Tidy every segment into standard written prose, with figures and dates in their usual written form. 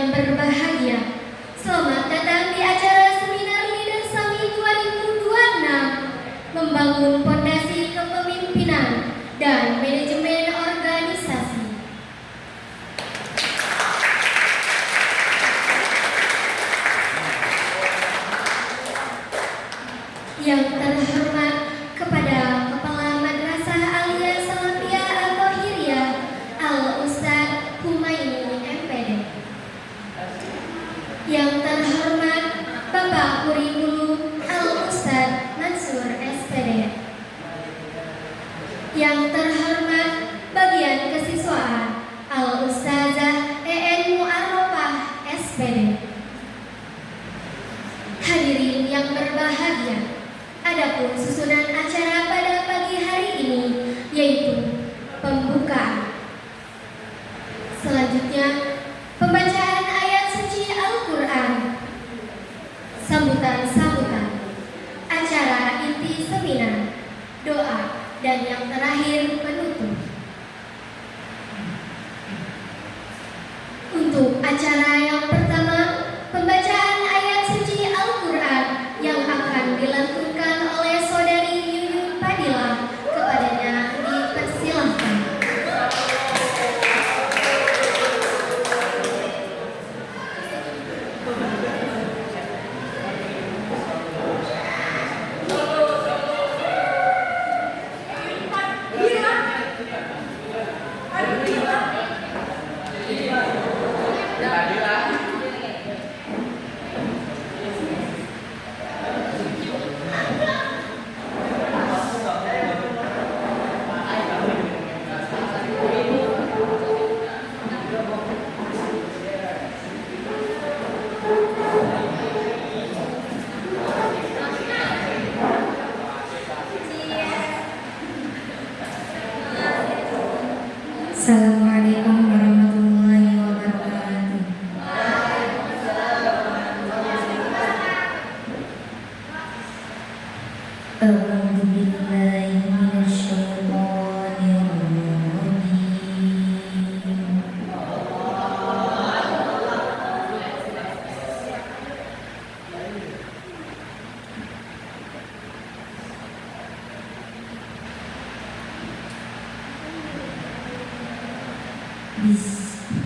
yang berbahagia, selamat datang di acara Seminar Leader Summit 2026, membangun fondasi kepemimpinan dan manajemen organisasi. Yang terhormat kepada Kepala Madrasah Alia Salafiyah Al-Qahiriyah Al-Ustadz Humaini MPD. Yang terhormat Bapak Kurikulum Al-Ustadz Mansur SPD. Yang terhormat Bagian Kesiswaan Al-Ustazah EN Mu'arrofah SPD. Hadirin yang berbahagia, adapun susunan acara pada pagi hari ini yaitu pembukaan. Selanjutnya, pembacaan ayat suci Al-Quran, sambutan-sambutan, acara inti seminar, doa, dan yang terakhir penutup. Untuk acara yang pertama, pembacaan ayat suci Al-Quran yang akan dilantunkan oleh Saudari Yuyun Fadilah, kepadanya dipersilahkan. Assalamualaikum warahmatullahi wabarakatuh. A'udzu billahi minasyaitonir rajim. Bismillahirrahmanirrahim.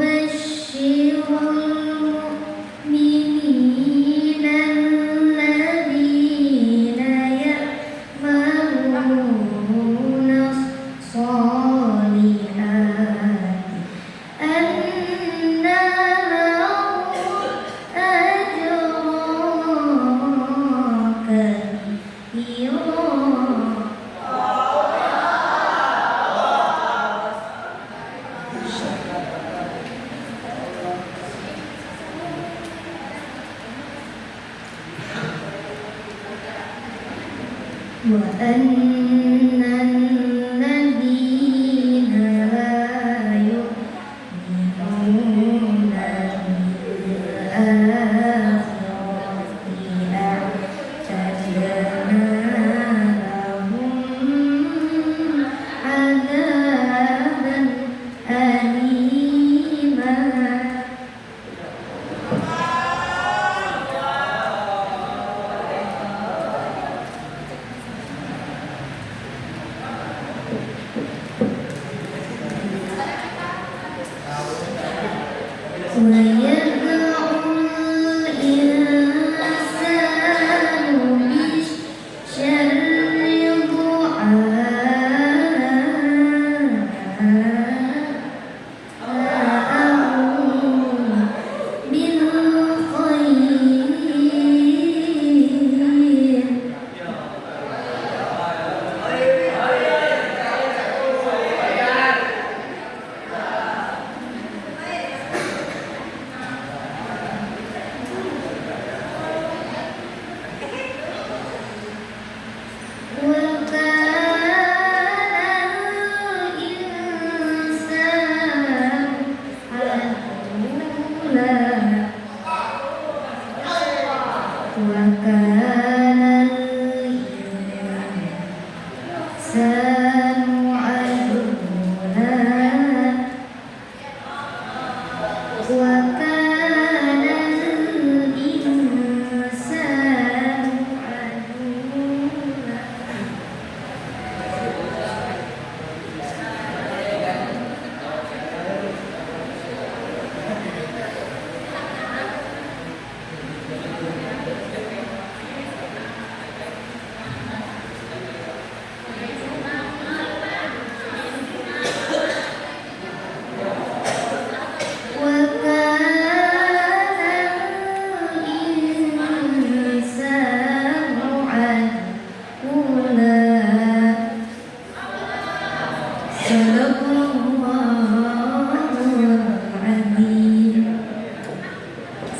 ويبشر المؤمنين الذين يعملون الصالحات أن لهم أجرا كبيرا. وأن الذين لا يؤمنون بالآخرة أعتدنا لهم عذابا أليما.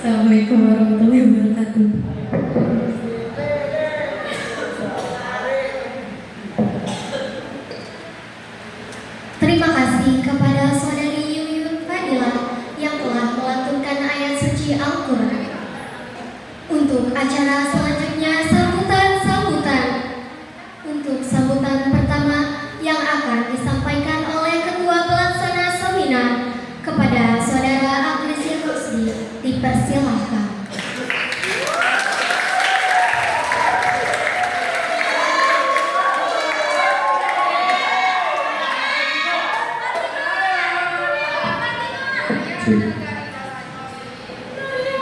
Assalamualaikum warahmatullahi wabarakatuh. Terima kasih kepada Saudari Yuyun Fadilah yang telah melantunkan ayat suci Al-Quran. Untuk acara selanjutnya sambutan. Untuk sambutan pertama yang akan disampaikan oleh Ketua Pelaksana Seminar kepada Saudara Agnes Rusdi, dipersilahkan.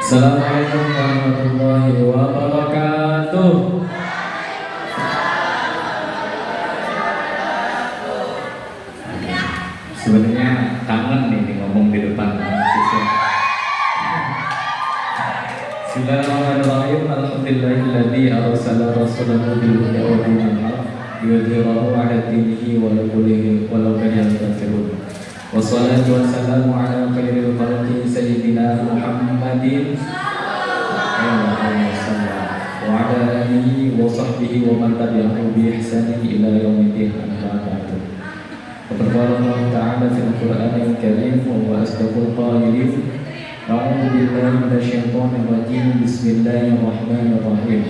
Assalamualaikum warahmatullahi wabarakatuh. Sebenarnya kangen nih ngomong di depan siswa. Bismillahirrahmanirrahim. Alhamdulillahilladzi arsala rasulahu bil huda wa dinil haqq liyudhhirahu 'ala dinihi walau karihal kafirun. Wassalatu wassalamu ala khairil khalqi sayyidina Muhammadin wa ala alihi wa sahbihi wa man tabi'ahu bi ihsanin ila yaumiddin. Amma ba'du. Qala Allah ta'ala fil Qur'anil Karim wa huwa asdaqul qailin. A'udzu billahi minasyaitonir rajim. Bismillahirrahmanirrahim.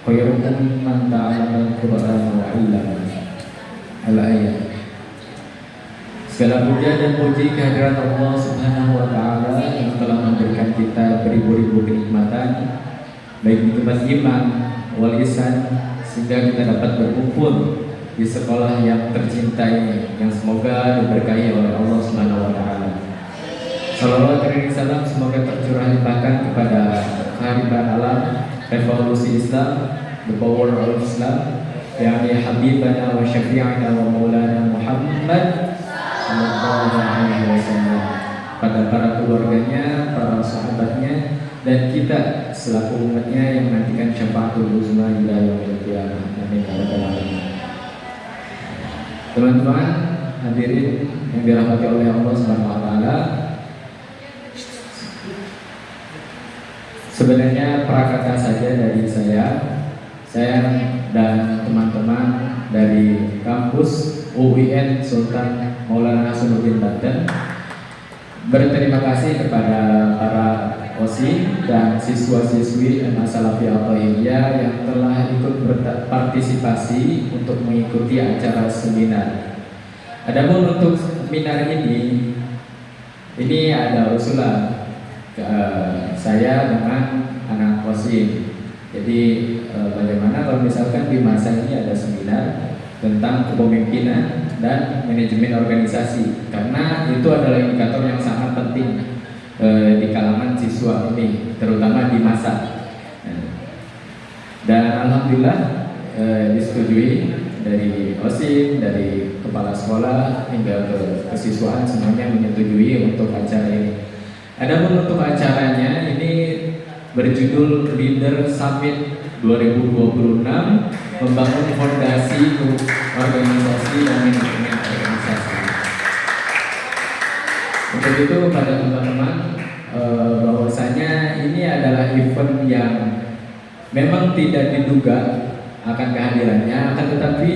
Khairukum man ta'allama al-Qur'ana wa 'allama. Al-ayat. Segala puja dan puji kehadirat Allah Subhanahu wa Ta'ala yang telah memberikan kita beribu-ribu kenikmatan, baik nikmat iman, wal ihsan, sehingga kita dapat berkumpul di sekolah yang tercinta ini, yang semoga diberkahi oleh Allah Subhanahu wa Ta'ala. Salawat dan salam semoga tercurah limpahkan kepada kehadiran alam, revolusi Islam, the power of Islam, yakni Habibana wa Syafi'ana wa Maulana Muhammad Sallallahu Alaihi Wasallam, pada para keluarganya, para sahabatnya, dan kita selaku umatnya yang menantikan syafaatul uzma ila yaumil qiyamah. Amin ya rabbal alamin. Teman-teman hadirin yang dirahmati oleh Allah Subhanahu wa Ta'ala, sebenarnya prakata saja dari saya dan teman-teman dari kampus UIN Sultan Maulana Hasanuddin Banten berterima kasih kepada para OSI dan siswa-siswi As-Salafiyah Thahiriyah yang telah ikut berpartisipasi untuk mengikuti acara seminar. Adapun untuk seminar ini ada usulan saya dengan anak OSI. Jadi bagaimana kalau misalkan di masa ini ada seminar tentang kepemimpinan dan manajemen organisasi, karena itu adalah indikator yang sangat penting di kalangan siswa ini, terutama di masa. Dan alhamdulillah disetujui dari OSIS, dari kepala sekolah hingga ke kesiswaan semuanya menyetujui untuk acara ini. Adapun untuk acaranya ini berjudul Leader Summit 2026, membangun fondasi organisasi dan manajemen organisasi. Untuk itu pada teman-teman bahwasanya ini adalah event yang memang tidak diduga akan kehadirannya, akan tetapi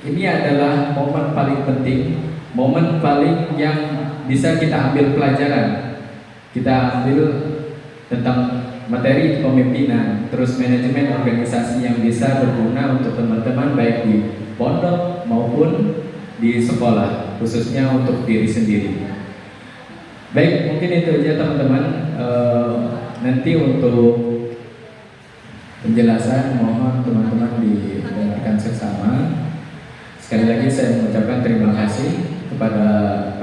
ini adalah momen paling penting, momen paling yang bisa kita ambil pelajaran. Kita ambil tentang materi kepemimpinan, terus manajemen organisasi yang bisa berguna untuk teman-teman baik di pondok maupun di sekolah, khususnya untuk diri sendiri. Baik, mungkin itu aja teman-teman. Nanti untuk penjelasan mohon teman-teman didengarkan seksama. Sekali lagi saya mengucapkan terima kasih kepada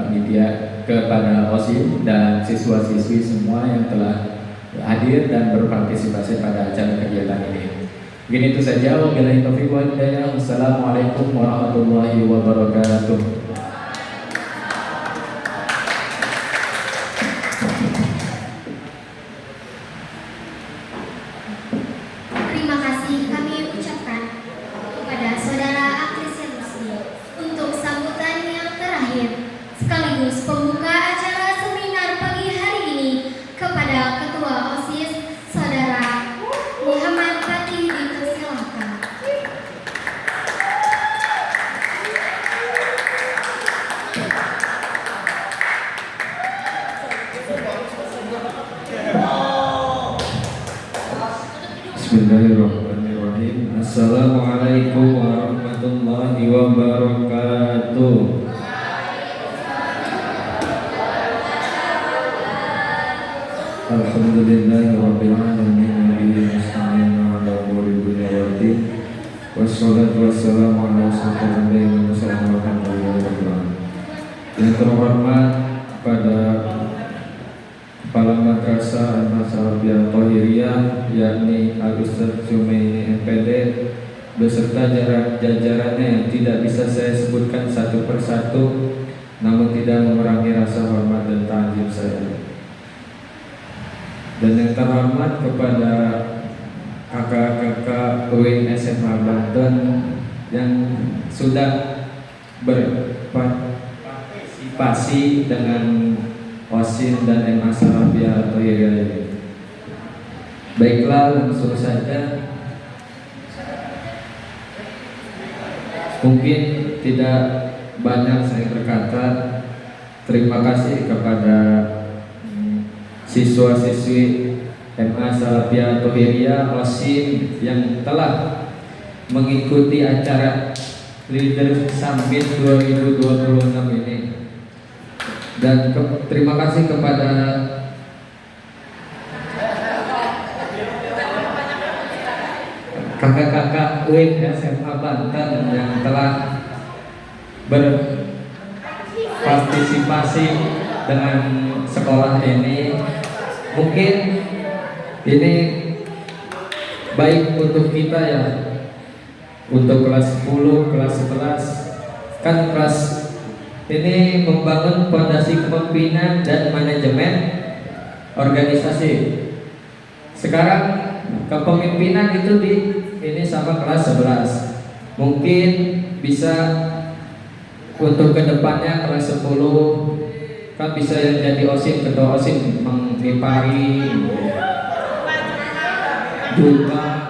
panitia, kepada OSIS dan siswa-siswi semua yang telah hadir dan berpartisipasi pada acara kegiatan ini. Mungkin itu saja. Wabillahi taufiq wal hidayah. Wassalamualaikum warahmatullahi wabarakatuh. Terima kasih kami ucapkan kepada Saudara Akris Rusdi untuk sambutan yang terakhir sekaligus pembuka acara seminar pagi hari ini. Kepada Ketua OSIS Saudara Muhammad Fatih dipersilakan. Bismillahirrahmanirrahim. Assalamualaikum warahmatullahi wabarakatuh. Alhamdulillahirabbil alamin wa bihi nasta'in 'ala umuri dunya waddin. Wassalatu wassalamu ala asyrofil anbiya'i wal mursalin walhamdulillahi rabbil alamin. Yang terhormat pada Kepala Madrasah Al-Masarabiyah Thahiriyah yakni Al-Ustaz Jumaini MPD beserta jajarannya yang tidak bisa saya sebutkan satu persatu, namun tidak mengurangi rasa hormat dan ta'zim saya. Dan yang terhormat kepada kakak-kakak UIN SMA Banten yang sudah berpartisipasi dengan OSIS dan MA Sarabia atau YGA. Baiklah, langsung saja. Mungkin tidak banyak saya berkata. Terima kasih kepada siswa-siswi MA Sarabia Thahiriyah OSIS yang telah mengikuti acara Leader Summit 2026 ini. Dan terima kasih kepada kakak-kakak UIN SMA Banten yang telah berpartisipasi dengan sekolah ini. Mungkin ini baik untuk kita ya, untuk kelas 10, kelas 11. Kan kelas ini membangun fondasi kepemimpinan dan manajemen organisasi. Sekarang kepemimpinan itu ini sama kelas 11. Mungkin bisa untuk kedepannya kelas 10 kan bisa yang jadi OSIS, ketua OSIS menipari juga.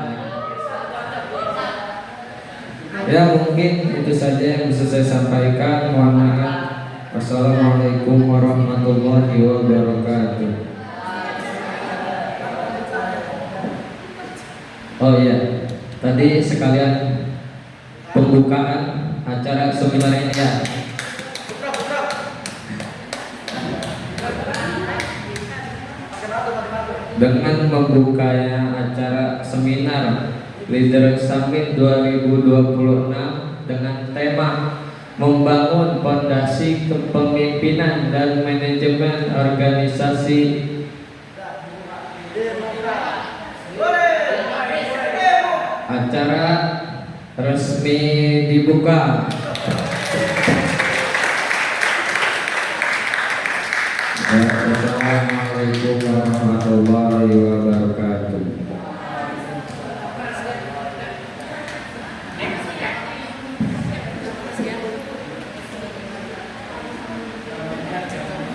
Ya, mungkin itu saja yang bisa saya sampaikan. Mohon maaf. Wassalamualaikum warahmatullahi wabarakatuh. Oh iya, tadi sekalian pembukaan acara seminar ini ya. Dengan membukanya acara seminar Leader Summit 2026 dengan tema membangun fondasi kepemimpinan dan manajemen organisasi. Acara resmi dibuka. Assalamualaikum warahmatullahi wabarakatuh.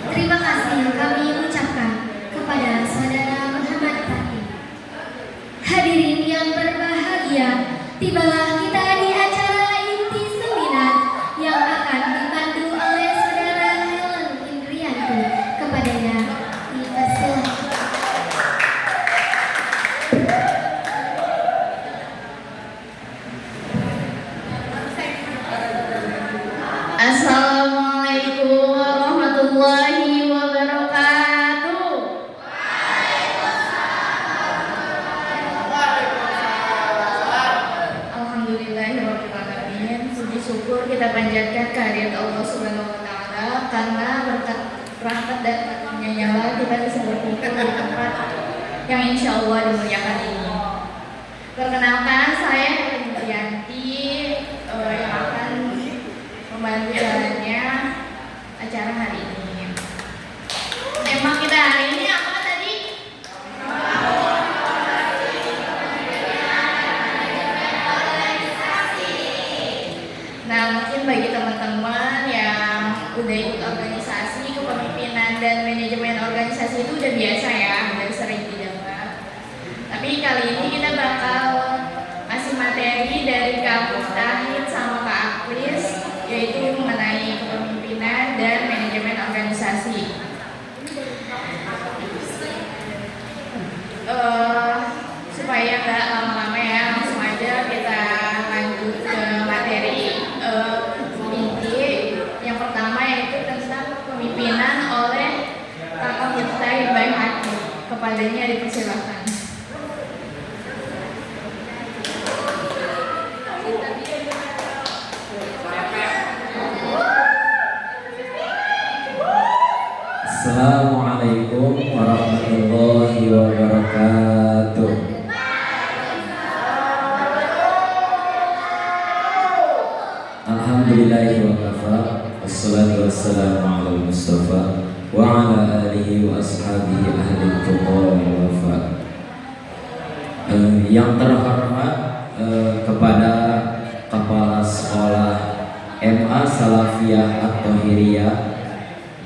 Terima kasih kami ucapkan kepada Saudara Muhammad Fatih. Hadirin yang berbahagia, tibalah kita di acara inti seminar yang akan dipandu oleh Saudara Helen Indrianti. Kepadanya dipersilakan. Assalamualaikum warahmatullahi wabarakatuh. Alhamdulillahirrahmanirrahim. Puji syukur kita panjatkan kehadirat Allah Subhanahu wa Ta'ala, karena berkat rahmat dan karunia-Nya lah kita bisa berkumpul di tempat yang insya Allah dimuliakan ini. Perkenalkan, saya Helen Indrianti yang akan membantu jalannya acara hari ini. Tema kita hari ini apa tadi? Nah, mungkin bagi teman-teman yang udah ikut organisasi, kepemimpinan dan manajemen organisasi itu udah biasa ya, udah sering didengar. Tapi kali ini kita bakal kasih materi dari Kak Mustahid sama Kak Aklis, yaitu mengenai kepemimpinan dan manajemen organisasi. Supaya nggak lama-lama ya, langsung aja kita lanjut ke materi inti. Yang pertama yaitu tentang kepemimpinan oleh Kakak Mustahid Baik Hati. Kepadanya dipersilakan. Assalamualaikum warahmatullahi wabarakatuh. Alhamdulillahi wa kafa, wassalatu wassalamu ala Mustafa wa ala alihi wa ashabihi ahli tuqa wal wafa. Yang terhormat kepada Kepala Sekolah MA Salafiyah At-Thahiriyah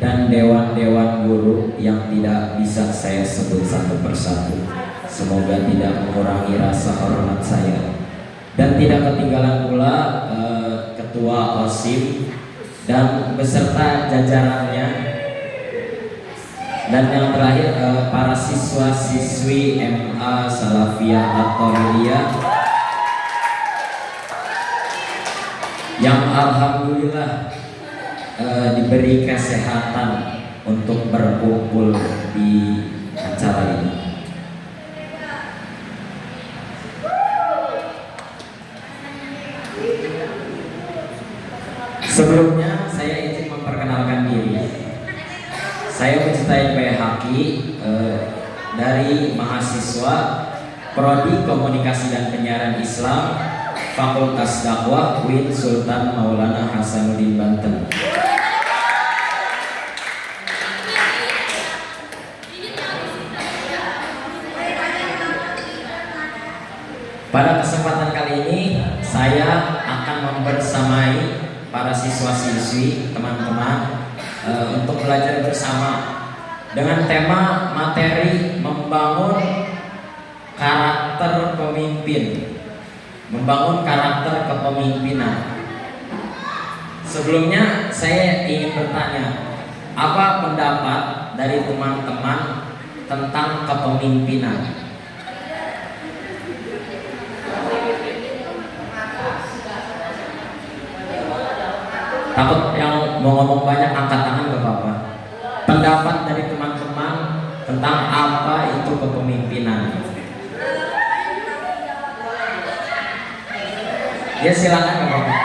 dan dewan-dewan guru yang tidak bisa saya sebut satu persatu. Semoga tidak mengurangi rasa hormat saya. Dan tidak ketinggalan pula Ketua OSIM dan beserta jajarannya. Dan yang terakhir para siswa-siswi MA Salafiyah At-Thahiriyah yang alhamdulillah diberi kesehatan untuk berkumpul di acara ini. Sebelumnya saya izin memperkenalkan diri. Saya Mujtahid Baik Haki dari mahasiswa Prodi Komunikasi dan Penyiaran Islam Fakultas Dakwah UIN Sultan Maulana Hasanuddin Banten. Pada kesempatan kali ini saya akan membersamai para siswa-siswi teman-teman untuk belajar bersama dengan tema materi membangun karakter pemimpin, membangun karakter kepemimpinan. Sebelumnya saya ingin bertanya, apa pendapat dari teman-teman tentang kepemimpinan? Takut yang mau ngomong banyak angkat tangan gak apa-apa. Pendapat dari teman-teman tentang apa itu kepemimpinan? Ya silakan gak apa-apa.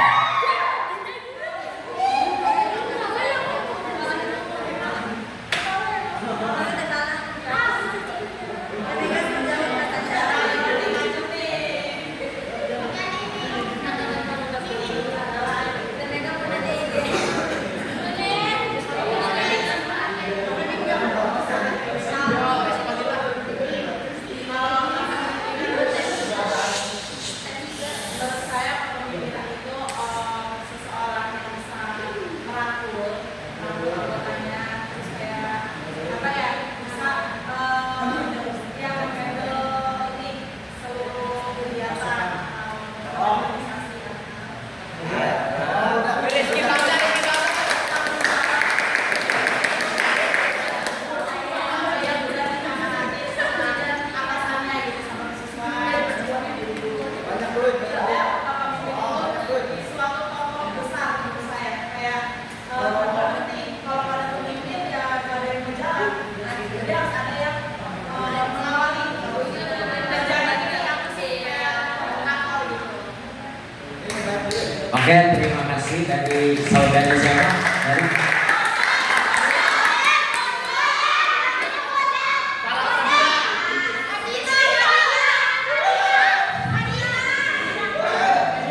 Oke, terima kasih dari saudari siapa? Dari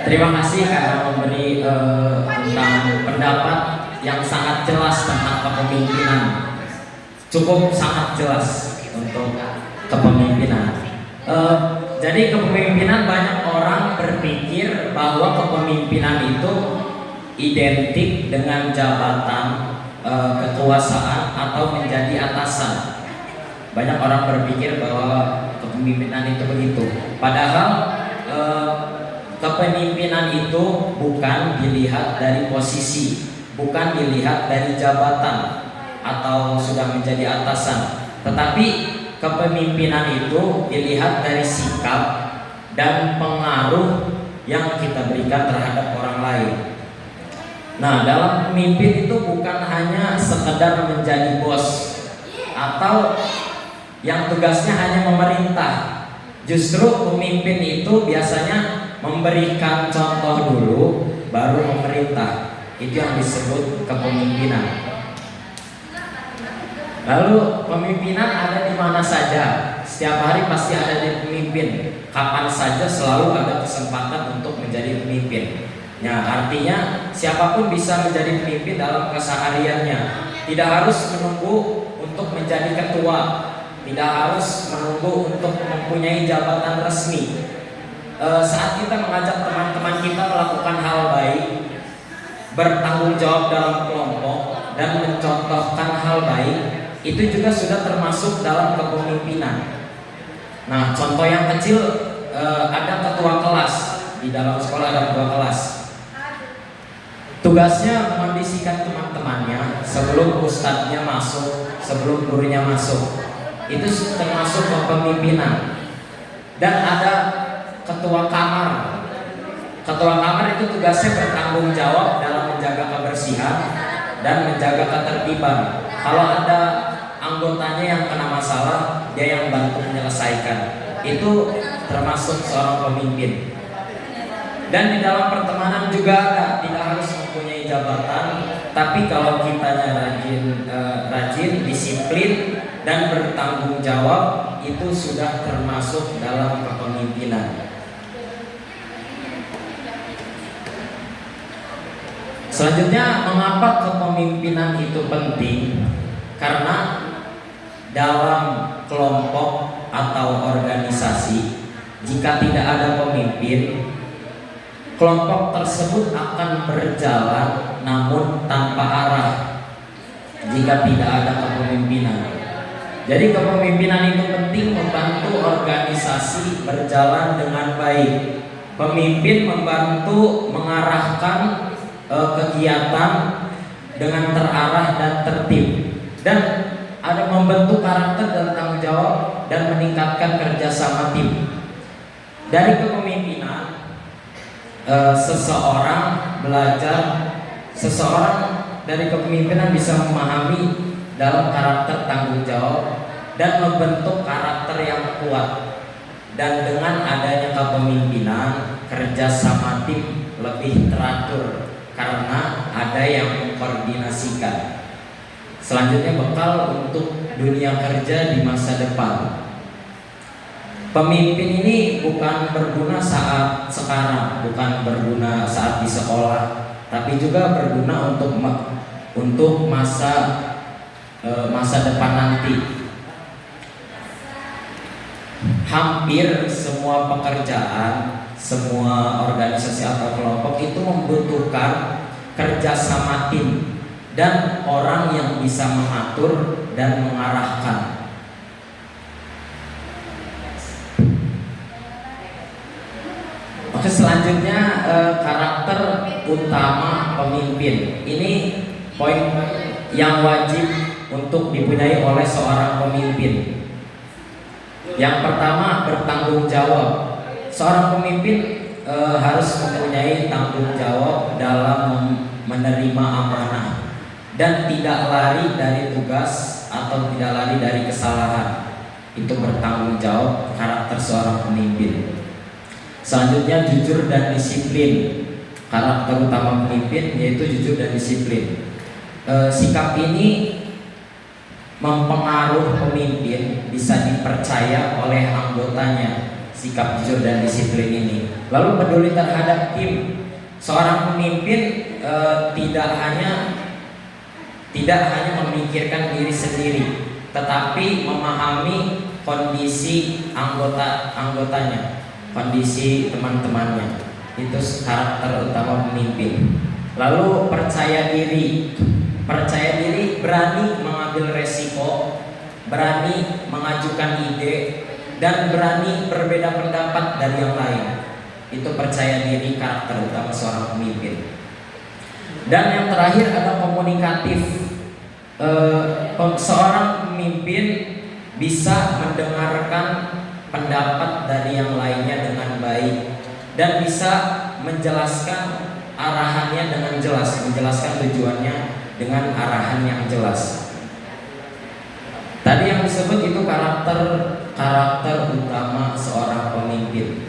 terima kasih karena memberi tentang pendapat yang sangat jelas tentang kepemimpinan. Cukup sangat jelas untuk kepemimpinan. Jadi kepemimpinan, banyak orang berpikir bahwa kepemimpinan itu identik dengan jabatan, kekuasaan atau menjadi atasan. Banyak orang berpikir bahwa kepemimpinan itu begitu. Padahal kepemimpinan itu bukan dilihat dari posisi, bukan dilihat dari jabatan atau sudah menjadi atasan, tetapi kepemimpinan itu dilihat dari sikap dan pengaruh yang kita berikan terhadap orang lain. Nah, dalam pemimpin itu bukan hanya sekedar menjadi bos atau yang tugasnya hanya memerintah. Justru pemimpin itu biasanya memberikan contoh dulu, baru memerintah. Itu yang disebut kepemimpinan. Lalu pemimpinan ada di mana saja. Setiap hari pasti ada di pemimpin. Kapan saja selalu ada kesempatan untuk menjadi pemimpin. Nah, artinya siapapun bisa menjadi pemimpin dalam kesehariannya. Tidak harus menunggu untuk menjadi ketua, tidak harus menunggu untuk mempunyai jabatan resmi. Saat kita mengajak teman-teman kita melakukan hal baik, bertanggung jawab dalam kelompok, dan mencontohkan hal baik, itu juga sudah termasuk dalam kepemimpinan. Nah, contoh yang kecil, ada ketua kelas. Di dalam sekolah ada ketua kelas. Tugasnya mengondisikan teman-temannya sebelum ustadznya masuk, sebelum gurunya masuk. Itu termasuk kepemimpinan. Dan ada ketua kamar. Ketua kamar itu tugasnya bertanggung jawab dalam menjaga kebersihan dan menjaga ketertiban. Kalau ada anggotanya yang kena masalah, dia yang bantu menyelesaikan. Itu termasuk seorang pemimpin. Dan di dalam pertemanan juga ada, tidak harus mempunyai jabatan, tapi kalau kitanya rajin, disiplin dan bertanggung jawab, itu sudah termasuk dalam kepemimpinan. Selanjutnya, mengapa kepemimpinan itu penting? Karena dalam kelompok atau organisasi, jika tidak ada pemimpin, kelompok tersebut akan berjalan namun tanpa arah jika tidak ada kepemimpinan. Jadi kepemimpinan itu penting membantu organisasi berjalan dengan baik. Pemimpin membantu mengarahkan kegiatan dengan terarah dan tertib, dan ada membentuk karakter dan tanggung jawab dan meningkatkan kerjasama tim. Dari kepemimpinan, seseorang dari kepemimpinan bisa memahami dalam karakter tanggung jawab dan membentuk karakter yang kuat. Dan dengan adanya kepemimpinan, kerjasama tim lebih teratur karena ada yang mengkoordinasikan. Selanjutnya, bekal untuk dunia kerja di masa depan. Pemimpin ini bukan berguna saat sekarang, bukan berguna saat di sekolah, tapi juga berguna untuk masa depan nanti. Hampir semua pekerjaan, semua organisasi atau kelompok itu membutuhkan kerjasama tim dan orang yang bisa mengatur dan mengarahkan. Oke, selanjutnya karakter utama pemimpin. Ini poin yang wajib untuk dipunyai oleh seorang pemimpin. Yang pertama, bertanggung jawab. Seorang pemimpin harus mempunyai tanggung jawab dalam menerima amanah dan tidak lari dari tugas atau tidak lari dari kesalahan. Itu bertanggung jawab karakter seorang pemimpin. Selanjutnya, jujur dan disiplin. karakter utama pemimpin yaitu jujur dan disiplin. Sikap ini mempengaruhi pemimpin bisa dipercaya oleh anggotanya, sikap jujur dan disiplin ini. Lalu peduli terhadap tim. Seorang pemimpin tidak hanya memikirkan diri sendiri, tetapi memahami kondisi anggotanya, kondisi teman-temannya. Itu karakter utama pemimpin. Lalu percaya diri berani mengambil resiko, berani mengajukan ide, dan berani berbeda pendapat dari yang lain. Itu percaya diri, karakter utama seorang pemimpin. Dan yang terakhir adalah komunikatif. Seorang pemimpin bisa mendengarkan pendapat dari yang lainnya dengan baik dan bisa menjelaskan arahannya dengan jelas, menjelaskan tujuannya dengan arahan yang jelas. Tadi yang disebut itu karakter utama seorang pemimpin.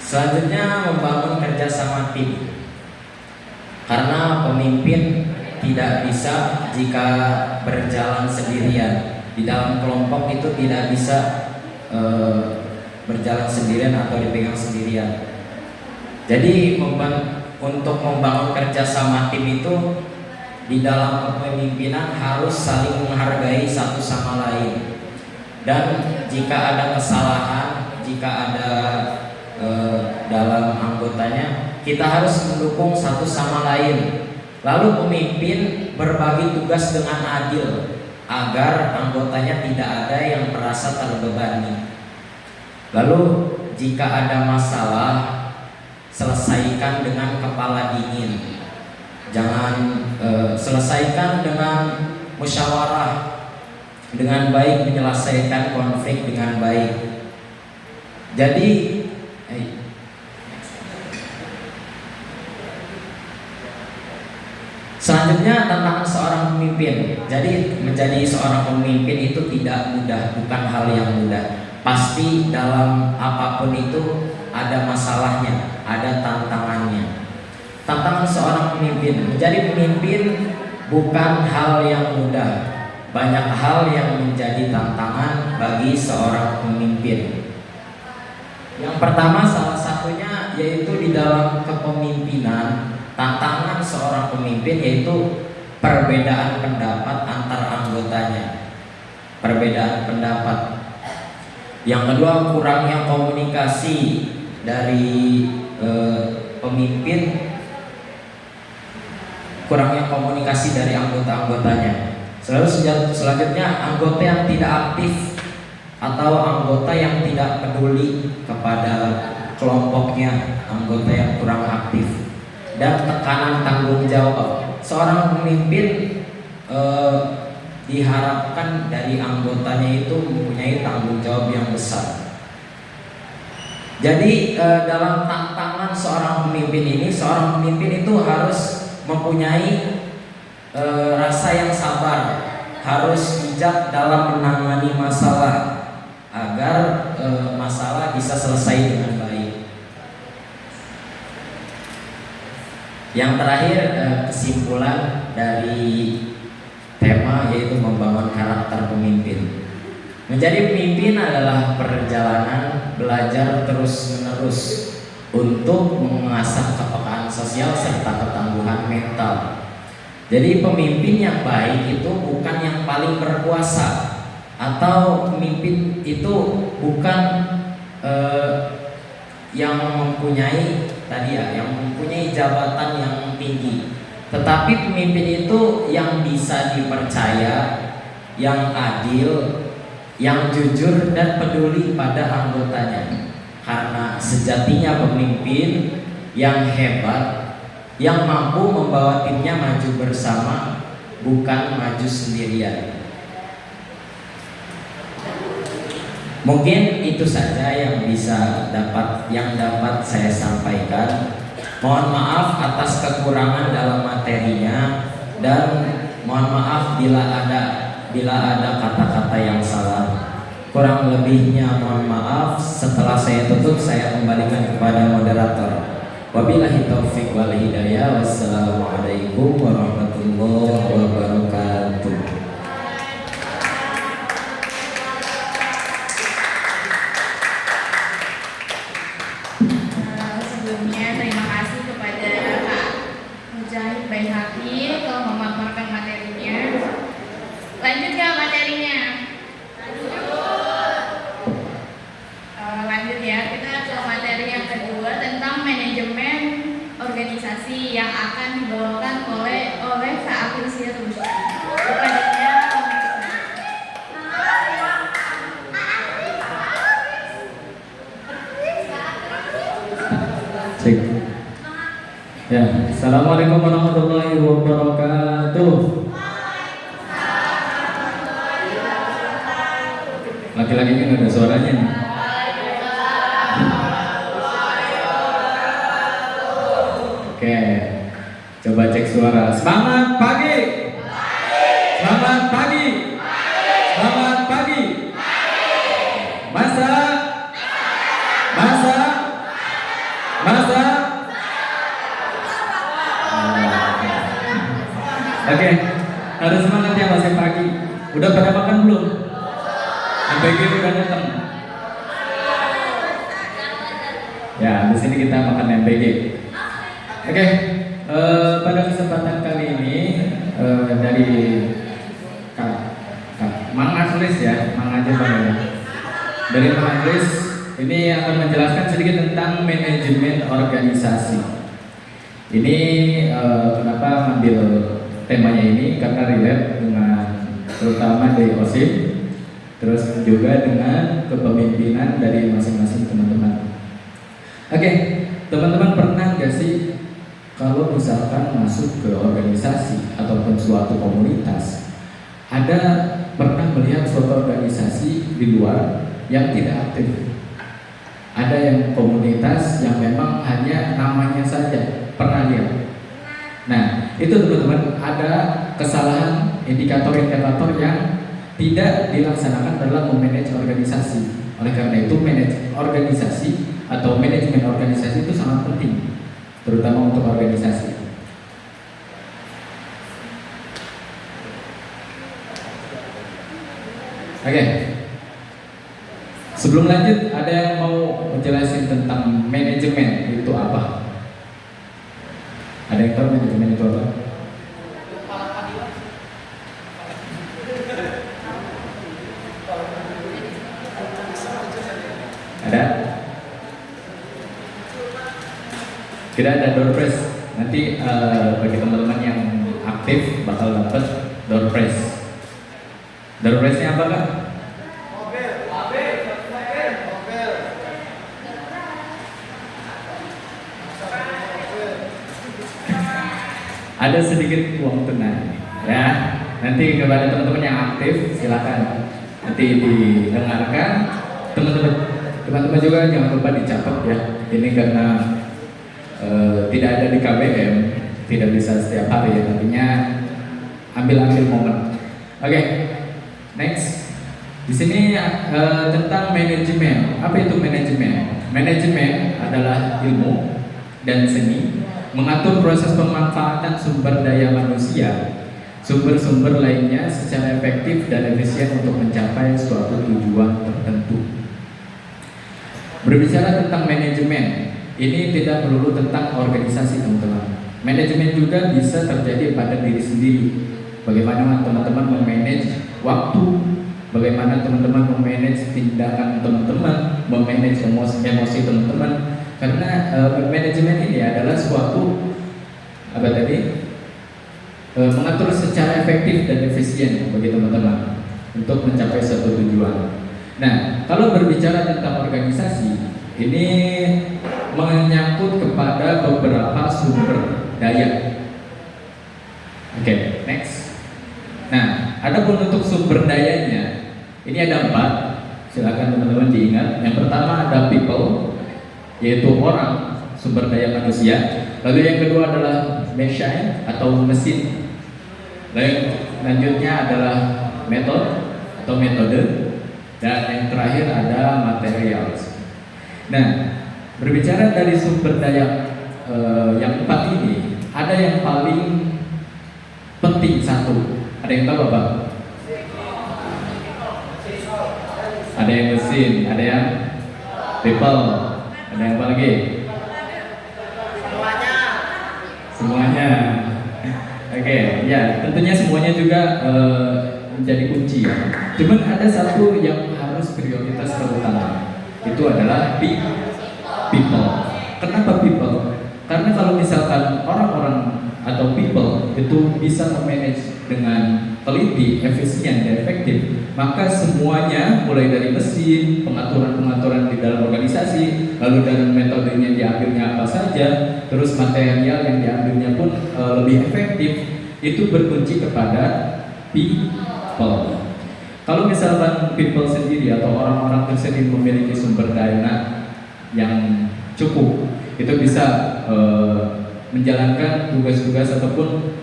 Selanjutnya membangun kerjasama tim. Karena pemimpin tidak bisa jika berjalan sendirian. Di dalam kelompok itu tidak bisa berjalan sendirian atau dipegang sendirian. Jadi untuk membangun kerjasama tim itu di dalam kepemimpinan harus saling menghargai satu sama lain. Dan jika ada kesalahan, jika ada dalam anggotanya, kita harus mendukung satu sama lain. Lalu pemimpin berbagi tugas dengan adil agar anggotanya tidak ada yang merasa terbebani. Lalu jika ada masalah, selesaikan dengan kepala dingin. Jangan selesaikan dengan musyawarah, dengan baik, menyelesaikan konflik dengan baik. Jadi selanjutnya tentang seorang pemimpin. Jadi menjadi seorang pemimpin itu tidak mudah, bukan hal yang mudah. Pasti dalam apapun itu ada masalahnya, ada tantangannya. Tantangan seorang pemimpin, menjadi pemimpin bukan hal yang mudah. Banyak hal yang menjadi tantangan bagi seorang pemimpin. Yang pertama, salah satunya yaitu di dalam kepemimpinan. Tantangan seorang pemimpin yaitu perbedaan pendapat antar anggotanya. Perbedaan pendapat. Yang kedua, kurangnya komunikasi dari pemimpin, kurangnya komunikasi dari anggota-anggotanya. Selanjutnya, anggota yang tidak aktif atau anggota yang tidak peduli kepada kelompoknya, anggota yang kurang aktif. Dan tekanan tanggung jawab. Seorang pemimpin diharapkan dari anggotanya itu mempunyai tanggung jawab yang besar. Jadi dalam tantangan seorang pemimpin ini, seorang pemimpin itu harus mempunyai rasa yang sabar, harus bijak dalam menangani masalah agar masalah bisa selesai dengan baik. Yang terakhir, kesimpulan dari tema yaitu membangun karakter pemimpin. Menjadi pemimpin adalah perjalanan belajar terus-menerus untuk mengasah kepekaan sosial serta ketangguhan mental. Jadi pemimpin yang baik itu bukan yang paling berkuasa, atau pemimpin itu bukan yang mempunyai yang mempunyai jabatan yang tinggi, tetapi pemimpin itu yang bisa dipercaya, yang adil, yang jujur dan peduli pada anggotanya. Karena sejatinya pemimpin yang hebat, yang mampu membawa timnya maju bersama, bukan maju sendirian. Mungkin itu saja yang dapat saya sampaikan. Mohon maaf atas kekurangan dalam materinya, dan mohon maaf bila ada kata-kata yang salah. Kurang lebihnya mohon maaf. Setelah saya tutup, saya kembalikan kepada moderator. Wabillahi taufik wal hidayah. Wassalamualaikum warahmatullahi wabarakatuh. Sebelumnya terima kasih kepada Kak Mujahid Baihaqi telah memaparkan materinya. Lanjut ke materinya. Lanjut ya, kita ke materi yang kedua tentang manajemen organisasi yang akan dibawakan oleh Kak Aprisia Rusdi. Kepadanya Cek. Ya, assalamualaikum warahmatullahi wabarakatuh. Laki-lakinya nggak ada suaranya nih. Oke, coba cek suara. Semangat pagi. Selamat pagi. Selamat pagi. Masa. Oke, harus semangat ya masih pagi. Udah pada makan belum? MPG udah datang. Ya, di sini kita makan MPG. Oke, pada kesempatan kali ini dari Mang Aslis ya, Mang aja Bang ya. Dari Mang Aslis ini akan menjelaskan sedikit tentang manajemen organisasi. Ini kenapa ambil temanya ini karena relate dengan terutama dari OSIP, terus juga dengan kepemimpinan dari masing-masing teman-teman. Oke, teman-teman pernah nggak sih kalau misalkan masuk ke organisasi ataupun suatu komunitas, ada pernah melihat suatu organisasi di luar yang tidak aktif? Ada yang komunitas yang memang hanya namanya saja, pernah lihat? Nah, itu teman-teman ada kesalahan indikator-indikator yang tidak dilaksanakan dalam memanage organisasi. Oleh karena itu, manage organisasi atau manajemen organisasi itu sangat penting, terutama untuk organisasi. Oke. Sebelum lanjut, ada yang mau menjelaskan tentang manajemen itu apa? Ada yang tahu manajemen itu apa? Ada? Kita ada door prize. Nanti bagi teman-teman yang aktif bakal dapat door prize. Door prize-nya apa Kak? Ada sedikit uang tunai ya. Nanti kepada teman-teman yang aktif silakan nanti didengarkan. Teman-teman juga jangan lupa dicatat ya. Ini karena tidak ada di KBM, tidak bisa setiap hari ya. Nantinya ambil momen. Oke, next. Di sini tentang manajemen. Apa itu manajemen? Manajemen adalah ilmu dan seni mengatur proses pemanfaatan sumber daya manusia, sumber-sumber lainnya secara efektif dan efisien untuk mencapai suatu tujuan tertentu. Berbicara tentang manajemen, ini tidak melulu tentang organisasi teman-teman. Manajemen juga bisa terjadi pada diri sendiri. Bagaimana teman-teman memanage waktu, bagaimana teman-teman memanage tindakan teman-teman, memanage emosi teman-teman. Karena manajemen ini adalah suatu mengatur secara efektif dan efisien bagi teman-teman untuk mencapai suatu tujuan. Nah, kalau berbicara tentang organisasi, ini menyangkut kepada beberapa sumber daya. Oke, next. Nah, adapun untuk sumber dayanya, ini ada 4. Silakan teman-teman diingat. Yang pertama ada people, yaitu orang, sumber daya manusia. Lalu yang kedua adalah machine atau mesin. Lalu selanjutnya adalah metode atau metode. dan yang terakhir ada materials. Nah, berbicara dari sumber daya yang 4 ini, ada yang paling penting satu. Ada yang tahu apa? Ada yang mesin, ada yang people, ada yang apa lagi? Semuanya. Oke, ya tentunya semuanya juga menjadi kunci ya. Cuman ada satu yang harus prioritas terutama, itu adalah people. Kenapa people? Karena kalau misalkan orang-orang atau people itu bisa memanage dengan teliti, efisien, dan efektif, maka semuanya mulai dari mesin, pengaturan-pengaturan di dalam organisasi, lalu dalam metodenya diambilnya apa saja, terus material yang diambilnya pun lebih efektif, itu berkunci kepada people. Kalau misalkan people sendiri atau orang-orang tersebut memiliki sumber daya yang cukup, itu bisa menjalankan tugas-tugas ataupun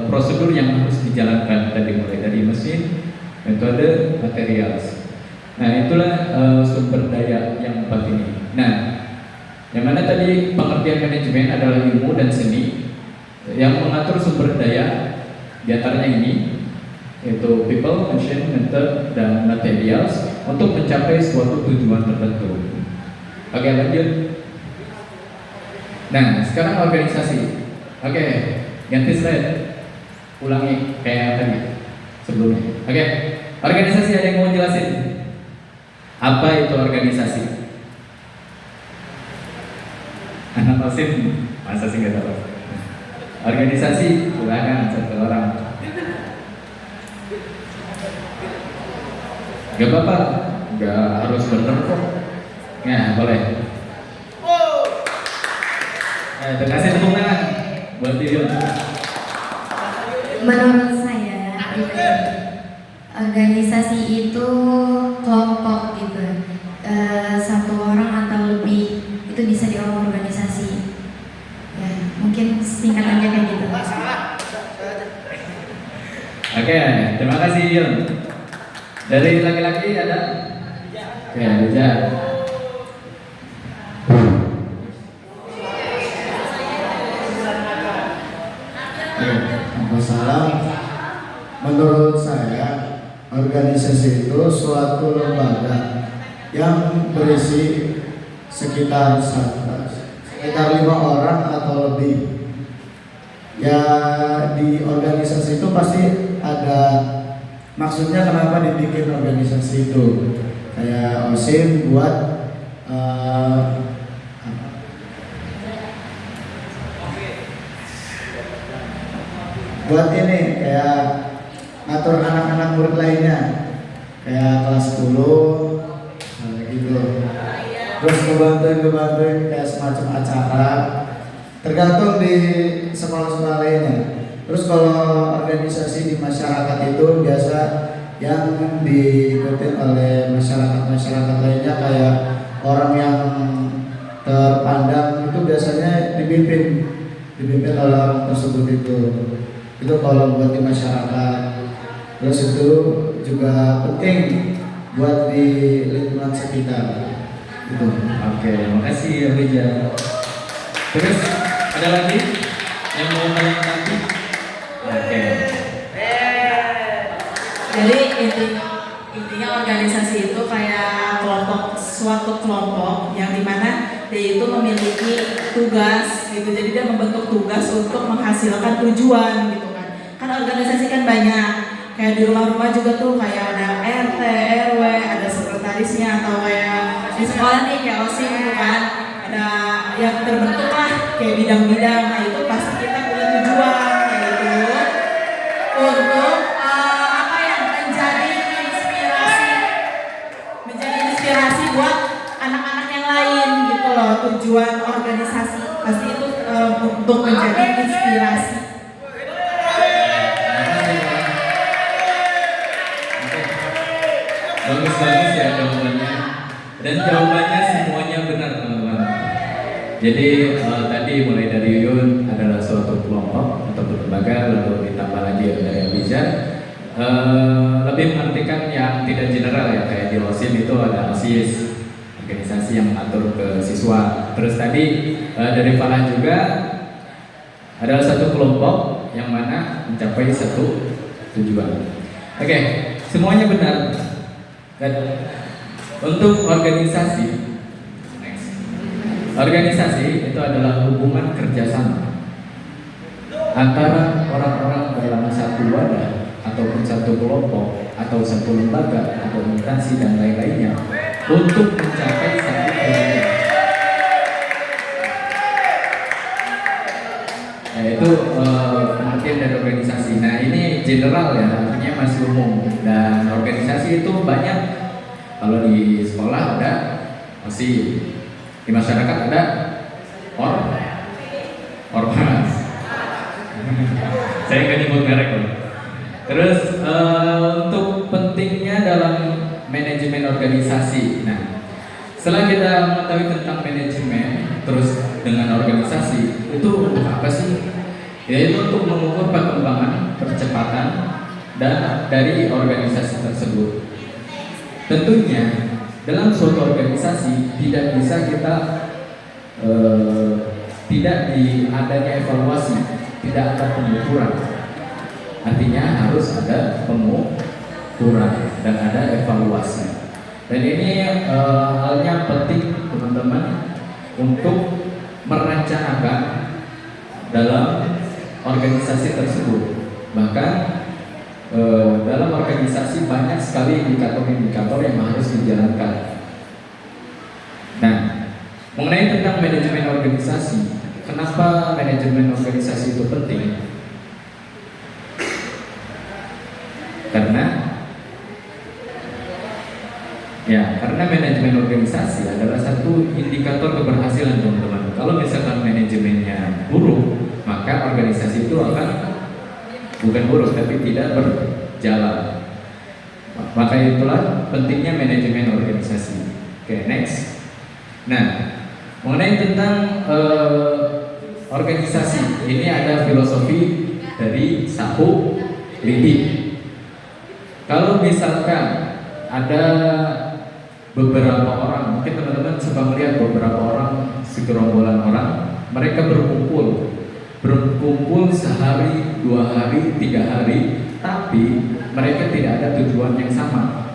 prosedur yang harus dijalankan tadi, mulai dari mesin, metode, materials. Nah, itulah sumber daya yang 4 ini. Nah, yang mana tadi pengertian manajemen adalah ilmu dan seni yang mengatur sumber daya, diantaranya ini, yaitu people, machine, method, dan materials untuk mencapai suatu tujuan tertentu. Oke, lanjut. Nah, sekarang organisasi. Oke, ganti slide. Ulangi kayak tadi sebelumnya. Oke, organisasi, ada yang mau jelasin? Apa itu organisasi? Anak Osim, masa sih nggak tahu? Organisasi, silakan satu orang. Gak apa-apa, gak harus bener kok. Ya, boleh. Kasih tepuk tangan buat Yuyun. Menurut saya, organisasi itu kelompok gitu. Satu orang atau lebih itu bisa diolah organisasi. Ya, mungkin singkatannya kayak gitu. Oke, terima kasih Yuyun. Dari laki-laki ada? Oke, bisa. Salam. Menurut saya, organisasi itu suatu lembaga yang berisi sekitar 5 orang atau lebih. Ya, di organisasi itu pasti ada maksudnya kenapa dibikin organisasi itu. Kayak OSIM buat buat ini, kayak ngatur anak-anak murid lainnya, kayak kelas 10 gitu. Terus ngebantuin kayak semacam acara, tergantung di sekolah-sekolah lainnya. Terus kalau organisasi di masyarakat itu biasa yang diikuti oleh masyarakat lainnya, kayak orang yang terpandang itu biasanya dipimpin oleh orang tersebut itu kalau buat di masyarakat. Terus itu juga penting buat di lingkungan sekitar gitu. Oke, makasih ya Beja. Terus ada lagi yang mau tanya nanti? Oke. Jadi intinya organisasi itu kayak suatu kelompok yang dimana dia itu memiliki tugas gitu. Jadi dia membentuk tugas untuk menghasilkan tujuan gitu kan. Kan organisasi kan banyak. Kayak di rumah-rumah juga tuh kayak ada RT, RW, ada sekretarisnya, atau kayak di sekolah nih kayak OSIS gitu kan. Ada yang terbentuk lah kayak bidang-bidang. Nah, itu pasti kita punya tujuan kayak gitu untuk menjadi inspirasi buat anak-anak yang lain gitu loh. Tujuan organisasi pasti itu untuk menjadi inspirasi. Bagus ya jawabannya. Dan jawabannya semuanya benar teman-teman. Jadi tadi mulai dari Yuyun adalah suatu kelompok atau lembaga, lalu ditambah lagi dari Abizar lebih mengartikan yang tidak general ya, kayak di OSIS itu ada OSIS, organisasi yang mengatur ke siswa. Terus tadi dari Farah juga adalah satu kelompok yang mana mencapai satu tujuan. Oke, semuanya benar. Dan untuk organisasi, organisasi itu adalah hubungan kerjasama antara orang-orang dalam satu wadah ataupun satu kelompok atau satu lembaga atau instansi dan lain-lainnya untuk mencapai satu tujuan. Yaitu pengertian dari organisasi. Nah ini general ya, artinya masih umum. Dan organisasi itu banyak. Kalau di sekolah ada masih, di masyarakat ada ormas. Saya nggak nyebut merek loh. Terus untuk pentingnya dalam manajemen organisasi. Nah, setelah kita mengetahui tentang manajemen, terus dengan organisasi itu untuk apa sih? Yaitu untuk mengukur perkembangan, percepatan dan dari organisasi tersebut. Tentunya dalam suatu organisasi tidak bisa kita tidak adanya evaluasi, tidak ada pengukuran. Artinya harus ada pengukuran dan ada evaluasi. Dan ini halnya penting teman-teman untuk merencanakan dalam organisasi tersebut. Bahkan dalam organisasi banyak sekali indikator-indikator yang harus dijalankan. Nah, mengenai tentang manajemen organisasi, kenapa manajemen organisasi itu penting? Karena manajemen organisasi adalah satu indikator keberhasilan teman-teman. Kalau misalkan manajemennya buruk, maka organisasi itu akan bukan buruk tapi tidak berjalan. Maka itulah pentingnya manajemen organisasi. Oke, next. Nah, mengenai tentang organisasi, ini ada filosofi dari Sahu Lidi. Kalau misalkan ada beberapa orang, mungkin teman-teman suka melihat beberapa orang, segerombolan orang, mereka berkumpul sehari, 2 hari, 3 hari, tapi mereka tidak ada tujuan yang sama.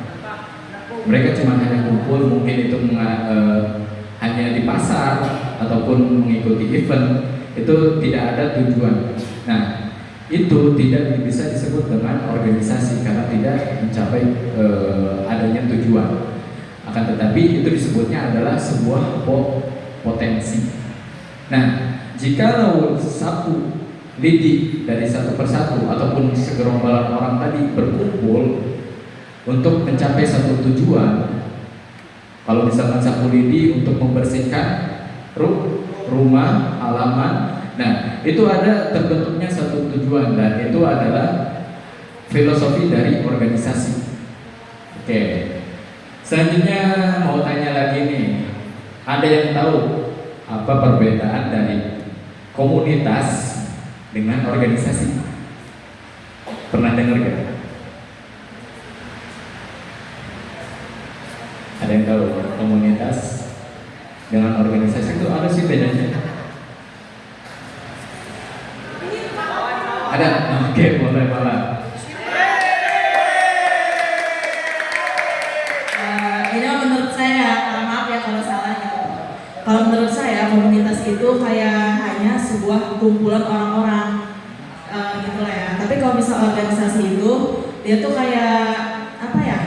Mereka cuma hanya kumpul, mungkin itu hanya di pasar ataupun mengikuti event, itu tidak ada tujuan. Nah, itu tidak bisa disebut dengan organisasi karena tidak mencapai adanya tujuan. Akan tetapi itu disebutnya adalah sebuah potensi. Nah, jikalau Sahu Lidi dari satu persatu ataupun segerombolan orang tadi berkumpul untuk mencapai satu tujuan, kalau misalkan Sahu Lidi untuk membersihkan rumah, halaman, nah itu ada terbentuknya satu tujuan dan itu adalah filosofi dari organisasi. Oke. Selanjutnya mau tanya lagi nih, ada yang tahu apa perbedaan dari komunitas dengan organisasi? Pernah dengar gak? Ada yang tahu komunitas dengan organisasi itu ada sih bedanya? Ada? Oke, boleh malah. Kalau menurut saya komunitas itu kayak hanya sebuah kumpulan orang-orang gitu lah ya. Tapi kalau misal organisasi itu dia tuh kayak apa ya?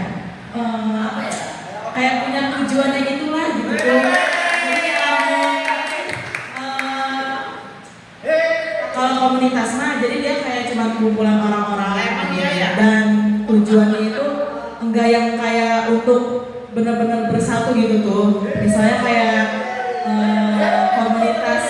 Kayak punya tujuannya gitulah gitu tuh. Jadi kalau komunitas mah jadi dia kayak cuma kumpulan orang-orang dan tujuannya itu enggak yang kayak untuk benar-benar bersatu gitu tuh. Misalnya kayak komunitas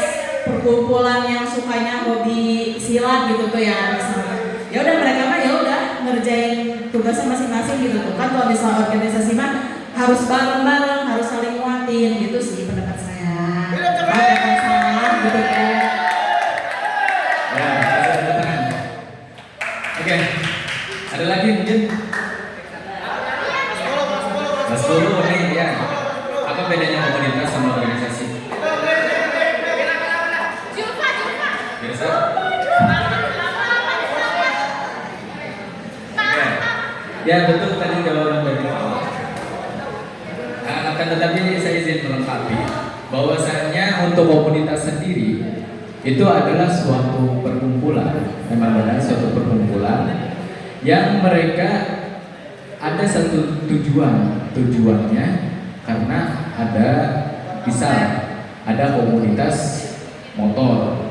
perkumpulan yang sukanya hobi silat gitu tuh ya misalnya. Ya udah mereka mah ya udah ngerjain tugasnya masing-masing gitu tuh. Kan kalau misalnya organisasi mah harus bareng-bareng, harus saling nguatin gitu sih pendapat saya. Ada salah gitu kan. Ya, oke. Ada lagi mungkin? Kelas 10 nih ya. Apa bedanya komunitas sama organisasi? Biasa? Ya betul tadi jawaban dari awal. Akan tetapi saya izin melengkapi bahwasanya untuk komunitas sendiri itu adalah suatu perkumpulan, memang benar suatu perkumpulan yang mereka ada satu tujuannya karena ada misal ada komunitas motor,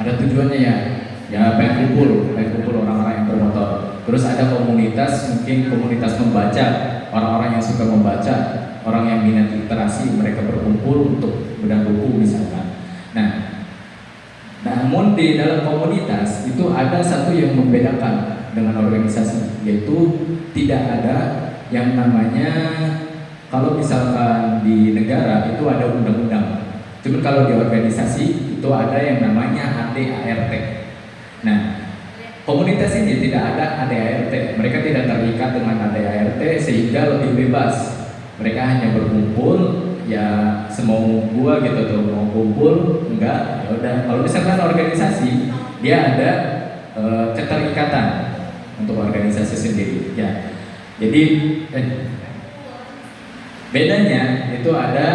ada tujuannya ya pengen kumpul orang-orang yang bermotor. Terus ada komunitas, mungkin komunitas membaca, orang-orang yang suka membaca, orang yang minat literasi, mereka berkumpul untuk bedah buku misalkan. Nah, namun di dalam komunitas itu ada satu yang membedakan dengan organisasi, yaitu tidak ada yang namanya, kalau misalkan di negara itu ada undang-undang. Cuman kalau di organisasi itu ada yang namanya ADART. Nah, komunitas ini tidak ada ADART, mereka tidak terikat dengan ADART sehingga lebih bebas. Mereka hanya berkumpul ya semau gua gitu tuh, mau kumpul enggak ya udah. Kalau misalkan organisasi dia ada keterikatan untuk organisasi sendiri ya. Jadi bedanya itu ada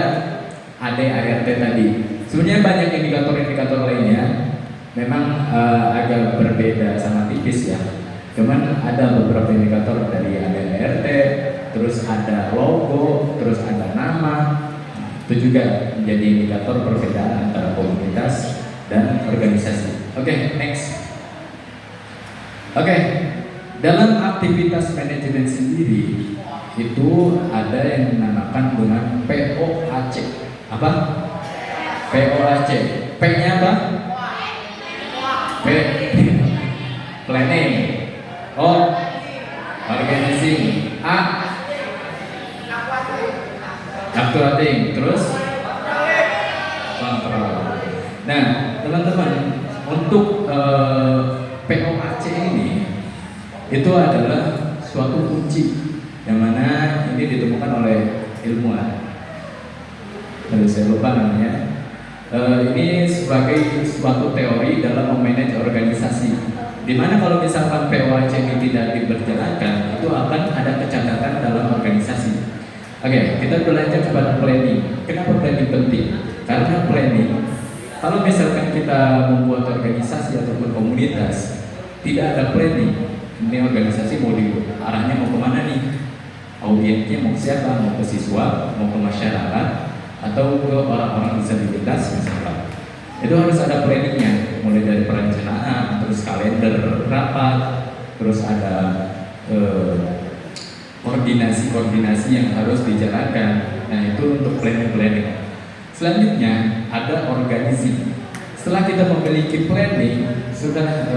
ADART tadi. Sebenarnya banyak indikator-indikator lainnya. Memang agak berbeda sama tipis ya. Cuman ada beberapa indikator dari ADART, terus ada logo, terus ada nama. Itu juga menjadi indikator perbedaan antara komunitas dan organisasi. Oke, next. Oke, dalam aktivitas manajemen sendiri itu ada yang dinamakan dengan POAC. Apa? POAC. P-nya apa? Planning. O, organizing. A, actuating. Terus kontrol. Nah, teman-teman, untuk POAC ini itu adalah suatu kunci yang mana ini ditemukan oleh ilmuwan. Saya lupa namanya. Ini sebagai suatu teori dalam memanage organisasi, di mana kalau misalkan POAC ini tidak diberjalankan, itu akan ada kecacatan dalam organisasi. Oke, kita belajar kepada planning. Kenapa planning penting? Karena planning, kalau misalkan kita membuat organisasi ataupun komunitas, tidak ada planning, ini organisasi mau arahnya mau kemana nih? Audiensnya mau ke siapa? Mau ke siswa? Mau ke masyarakat? Atau ke orang-orang disabilitas misalkan. Itu harus ada planningnya, mulai dari perencanaan, terus kalender rapat, terus ada koordinasi yang harus dijalankan. Nah, itu untuk planning. Selanjutnya ada organizing. Setelah kita memiliki planning, sudah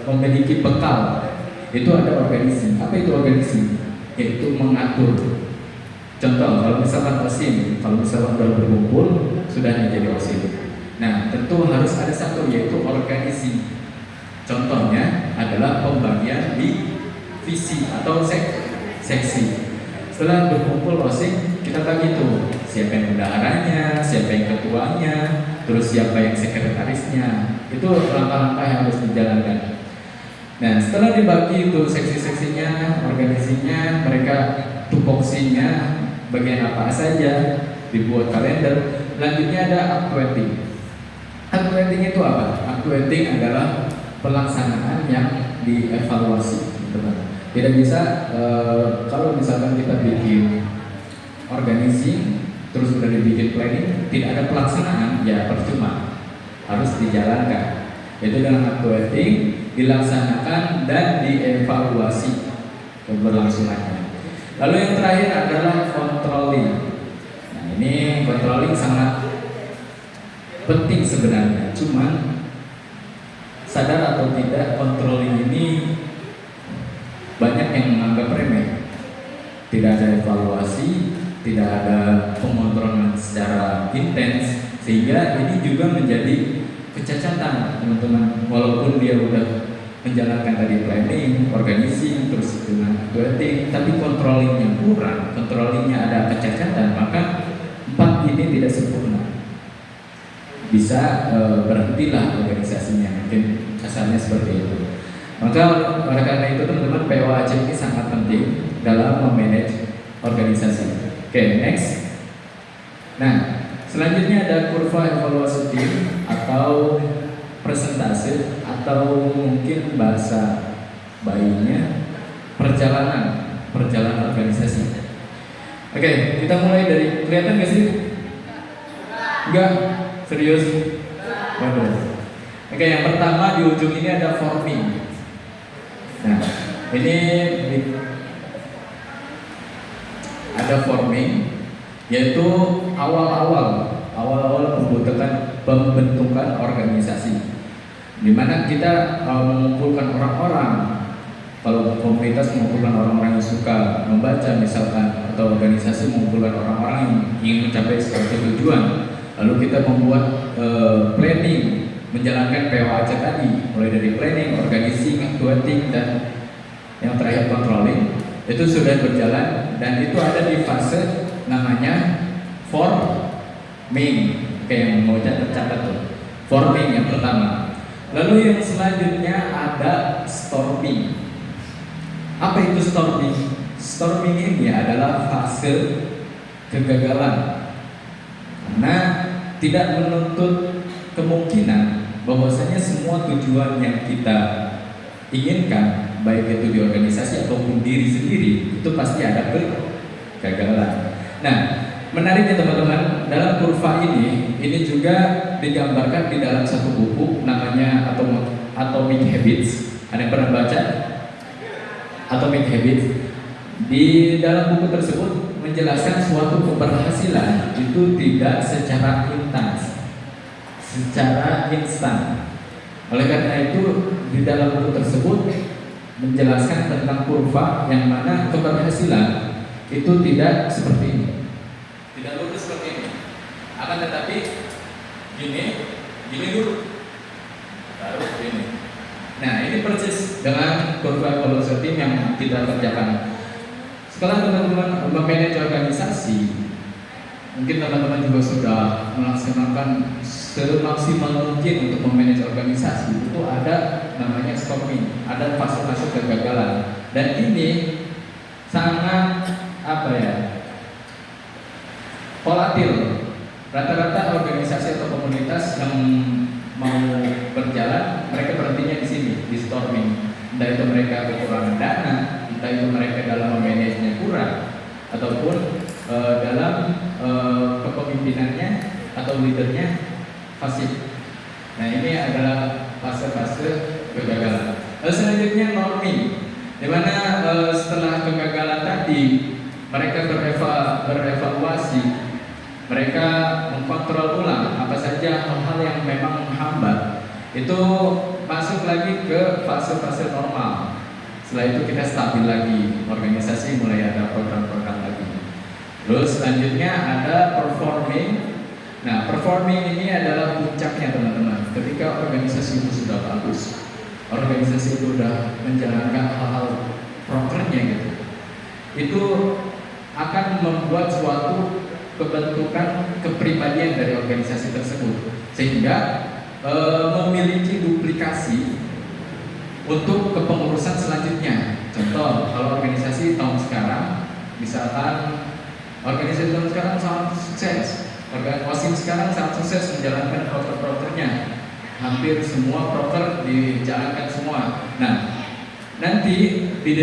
memiliki bekal, itu ada organizing. Apa itu organizing? Yaitu mengatur. Contoh, kalau misalkan OSIM, kalau misalkan sudah berkumpul, sudah menjadi OSIM. Nah, tentu harus ada satu, yaitu organisasi. Contohnya adalah pembagian di visi atau seksi. Setelah berkumpul OSIM, kita bagi tuh, siapa yang bendaharanya, siapa yang ketuanya, terus siapa yang sekretarisnya. Itu langkah-langkah yang harus dijalankan. Nah, setelah dibagi itu seksi-seksinya, organisasinya, mereka tupoksinya, bagian apa saja, dibuat kalender. Lanjutnya ada actuating. Actuating itu apa? Actuating adalah pelaksanaan yang dievaluasi, teman-teman. Tidak bisa kalau misalkan kita bikin organisasi, terus sudah dibikin planning, tidak ada pelaksanaan, ya percuma. Harus dijalankan. Itu dengan actuating dilaksanakan dan dievaluasi keberlangsungannya. Lalu yang terakhir adalah controlling. Nah, ini controlling sangat penting sebenarnya. Cuman sadar atau tidak, controlling ini banyak yang menganggap remeh. Tidak ada evaluasi, tidak ada pengontrolan secara intens, sehingga ini juga menjadi kecacatan, teman-teman. Walaupun dia udah menjalankan tadi planning, organisasi, kurang, controllingnya ada kecacatan, maka 4 ini tidak sempurna. Bisa berhentilah organisasinya, mungkin kasarnya seperti itu. Maka oleh karena itu teman-teman, POAC ini sangat penting dalam memanage organisasi. Oke, next. Nah, selanjutnya ada kurva evaluasi tim atau presentase, atau mungkin bahasa bayinya perjalanan organisasi. Oke, kita mulai dari, kelihatan gak sih? Enggak? Serius? Waduh. Oke, yang pertama di ujung ini ada forming. Nah, ini ada forming, yaitu awal-awal pembentukan organisasi, di mana kita mengumpulkan orang-orang. Kalau komunitas mengumpulkan orang-orang yang suka membaca misalkan, atau organisasi mengumpulkan orang-orang yang ingin mencapai suatu tujuan, lalu kita membuat planning, menjalankan POAC tadi, mulai dari planning, organizing, actuating, dan yang terakhir controlling. Itu sudah berjalan dan itu ada di fase namanya forming. Oke, yang mau catat tuh, forming yang pertama. Lalu yang selanjutnya ada storming. Apa itu storming? Storming ini adalah fase kegagalan, karena tidak menuntut kemungkinan bahwasanya semua tujuan yang kita inginkan, baik itu di organisasi ataupun diri sendiri, itu pasti ada kegagalan. Nah, menariknya teman-teman, dalam kurva ini juga digambarkan di dalam satu buku namanya Atomic Habits. Ada yang pernah baca Atomic Habits? Di dalam buku tersebut menjelaskan suatu keberhasilan itu tidak secara instan. Oleh karena itu di dalam buku tersebut menjelaskan tentang kurva yang mana keberhasilan itu tidak seperti ini, tidak lurus seperti ini, akan tetapi gini dulu, baru ini. Nah, ini persis dengan kurva evaluasi tim yang kita kerjakan. Setelah teman-teman memanage organisasi, mungkin teman-teman juga sudah melaksanakan semaksimal mungkin untuk memanage organisasi. Itu ada namanya storming, ada fase-fase kegagalan, dan ini sangat volatil. Rata-rata organisasi atau komunitas yang mau berjalan, mereka berhentinya di sini, di storming. Entah itu mereka kekurangan dana, entah itu mereka dalam memanagenya kurang, ataupun dalam kepemimpinannya atau leadernya pasif. Nah, ini adalah fase-fase kegagalan. Selanjutnya norming, di mana setelah kegagalan tadi mereka berevaluasi, mereka mengkontrol ulang apa saja hal-hal yang memang menghambat. Itu masuk lagi ke fase-fase normal. Setelah itu kita stabil lagi, organisasi mulai ada program-program lagi. Terus selanjutnya ada performing. Nah, performing ini adalah puncaknya teman-teman. Ketika organisasi itu sudah bagus, organisasi itu sudah menjalankan hal-hal prokernya gitu, itu akan membuat suatu kebentukan kepribadian dari organisasi tersebut, sehingga memiliki duplikasi untuk kepengurusan selanjutnya. Contoh, kalau organisasi tahun sekarang, misalkan organisasi tahun sekarang sangat sukses, OSIM sekarang sangat sukses menjalankan proker-prokernya, hampir semua proker dijalankan semua. Nah, nanti di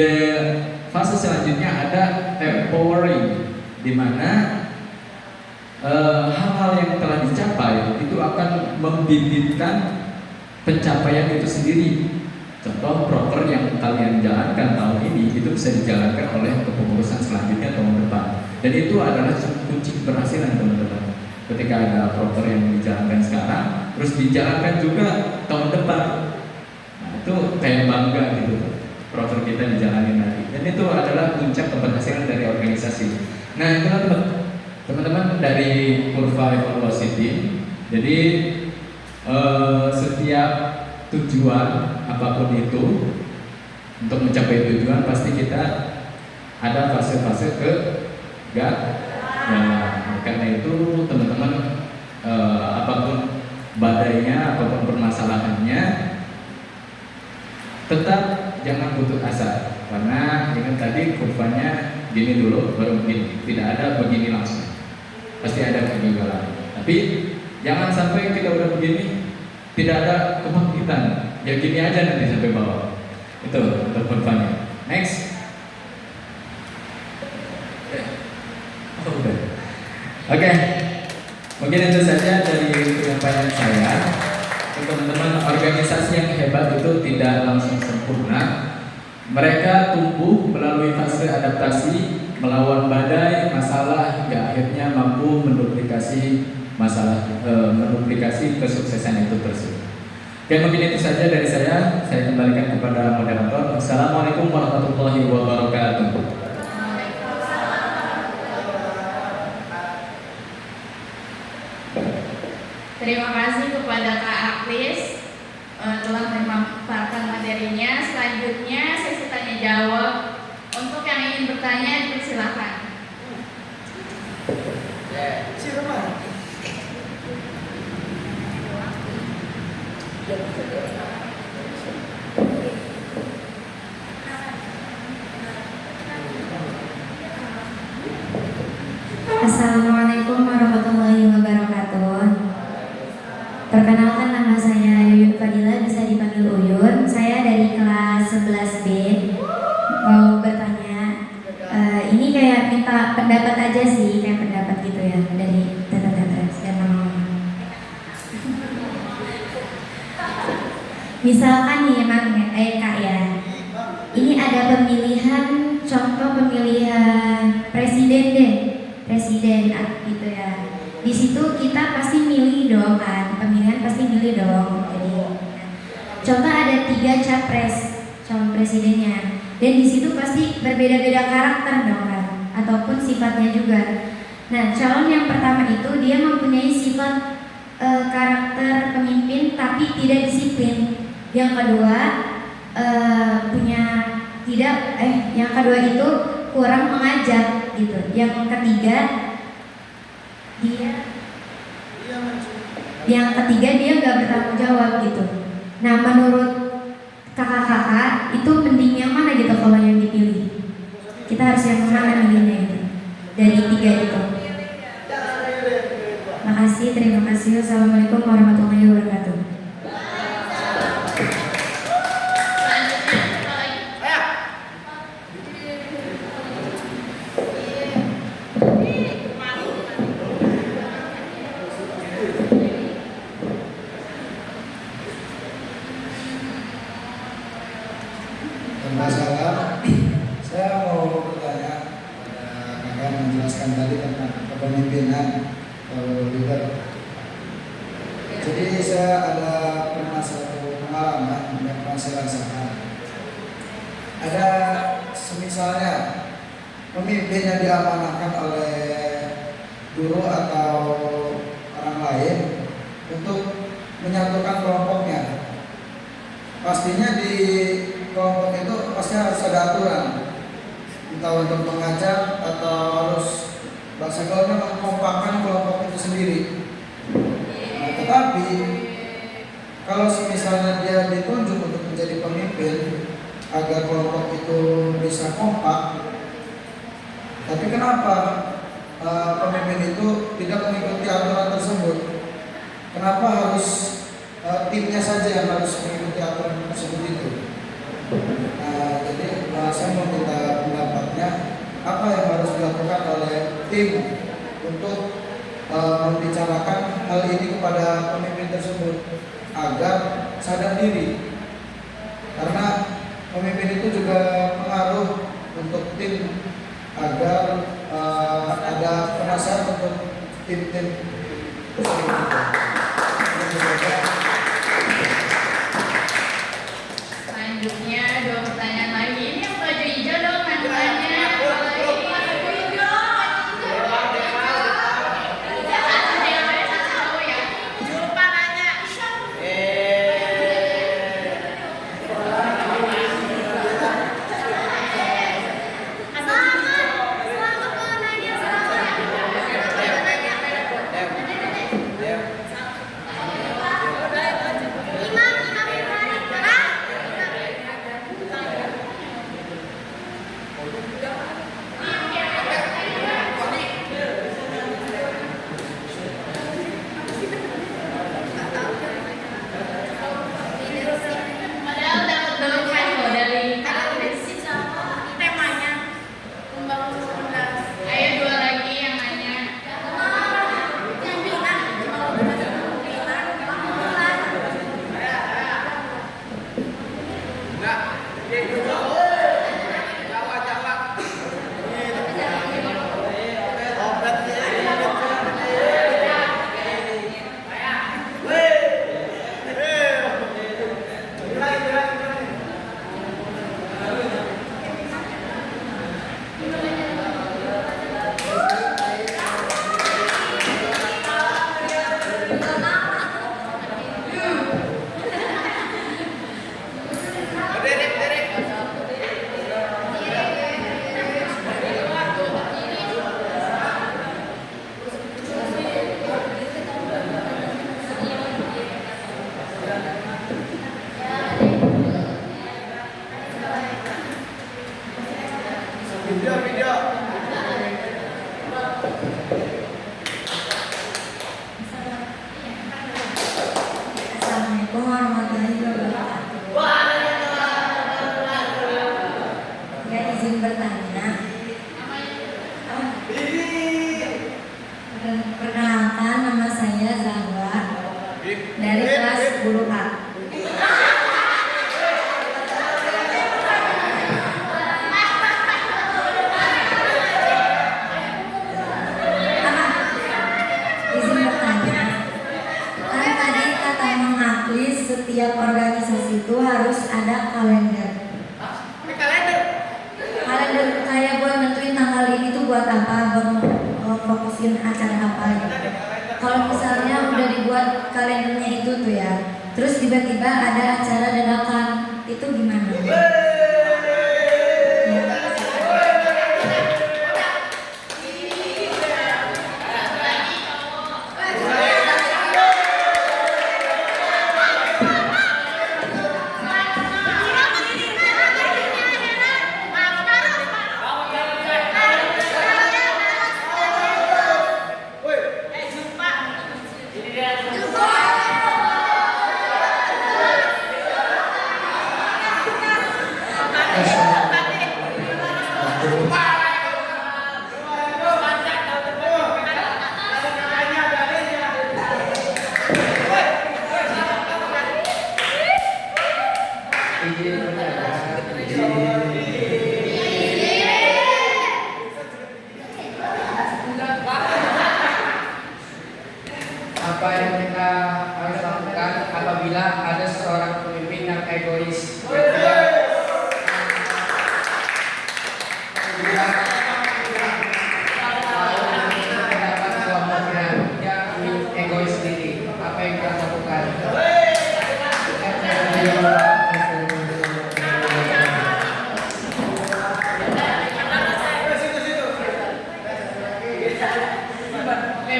fase selanjutnya ada empowering, di mana hal-hal yang telah dicapai itu akan membibitkan pencapaian itu sendiri. Contoh, proker yang kalian jalankan tahun ini itu bisa dijalankan oleh kepengurusan selanjutnya tahun depan, dan itu adalah kunci keberhasilan teman-teman. Ketika ada proker yang dijalankan sekarang, terus dijalankan juga tahun depan, nah, itu kayak bangga gitu, proker kita dijalanin lagi, dan itu adalah puncak keberhasilan dari organisasi. Nah, itu teman-teman dari kurva evaluasi tim. Jadi setiap tujuan apapun itu, untuk mencapai tujuan pasti kita ada fase-fase kegagalan. Karena itu teman-teman, apapun badainya, apapun permasalahannya, tetap jangan putus asa. Karena ini tadi kurvanya gini dulu baru begini, tidak ada begini langsung, pasti ada kegagalan. Tapi jangan sampai kita udah begini tidak ada kebangkitan, ya gini aja nanti sampai bawah. Itu untuk kurvanya. Next. Oke, mungkin itu saja dari penyampaian saya. Teman-teman, organisasi yang hebat itu tidak langsung sempurna. Mereka tumbuh melalui fase adaptasi, melawan badai, masalah, hingga akhirnya mampu menduplikasi menduplikasi kesuksesan itu tersebut. Oke, mungkin itu saja dari saya. Saya kembalikan kepada moderator. Assalamualaikum warahmatullahi wabarakatuh. Terima kasih kepada Kak Aklis telah memaparkan materinya. Selanjutnya sesi tanya jawab. Untuk yang ingin bertanya dipersilakan. Assalamualaikum warahmatullahi wabarakatuh. Perkenalkan, nama saya Yuyun Fadila, bisa dipanggil Uyun. Saya dari kelas 11B. Mau bertanya, ini kayak minta pendapat aja sih, kayak pendapat gitu ya dari tetes dan mama. Misalkan nih emang Kak ya, ini ada pemilihan, contoh pemilihan presiden deh, presiden gitu ya. Di situ kita pasti milih dong kan, pemilihan pasti milih dong. Jadi contoh ada 3 capres calon presidennya, dan di situ pasti berbeda-beda karakter dong kan, ataupun sifatnya juga. Nah, calon yang pertama itu dia mempunyai sifat karakter pemimpin tapi tidak disiplin. Yang kedua yang kedua itu kurang mengajak gitu. Yang ketiga dia nggak bertanggung jawab gitu. Nah, menurut kakak-kakak itu mending yang mana gitu kalau yang dipilih? Kita harus yang mana milihnya itu dari 3 itu? Makasih, terima kasih. Wassalamualaikum warahmatullahi wabarakatuh. Masalah, saya mau bertanya akan menjelaskan tadi tentang kepemimpinan leader. Jadi saya pernah satu pengalaman yang pernah saya rasakan. Ada semisalnya pemimpin yang diamanahkan oleh guru atau orang lain untuk menyatukan kelompoknya. Pastinya di kelompok itu pasti harus ada aturan, entah untuk mengajar atau harus bahasa gaulnya mengkompakkan kelompok itu sendiri. Nah, tetapi kalau misalnya dia ditunjuk untuk menjadi pemimpin agar kelompok itu bisa kompak, tapi kenapa pemimpin itu tidak mengikuti aturan tersebut? Kenapa harus timnya saja yang harus mengikuti aturan tersebut itu? Nah, jadi saya mau minta pendapatnya, apa yang harus dilakukan oleh tim untuk membicarakan hal ini kepada pemimpin tersebut agar sadar diri, karena pemimpin itu juga pengaruh untuk tim agar ada penasehat untuk tim-tim tersebut. Selanjutnya 2 pertanyaan lagi. Ini yang baju hijau dong mantannya. Assalamualaikum Assalamualaikum warahmatullahi wabarakatuh. Ya, izin bertanya. Perkenalkan, nama saya Zahwa dari kelas 10A. Izin bertanya, kan tadi kata Mang Aklis setiap organisasi itu harus ada kalender. Kalender kayak buat nentuin tanggal ini tuh buat apa, buat fokusin acara apa gitu. Kalau misalnya udah dibuat kalendernya itu tuh ya, terus tiba-tiba ada acara dadakan, itu gimana? Ya. Apa yang kita harus lakukan apabila ada seorang pemimpin yang egois, yang tidak mendapat kelompoknya, dia egois sendiri. Apa yang kita lakukan?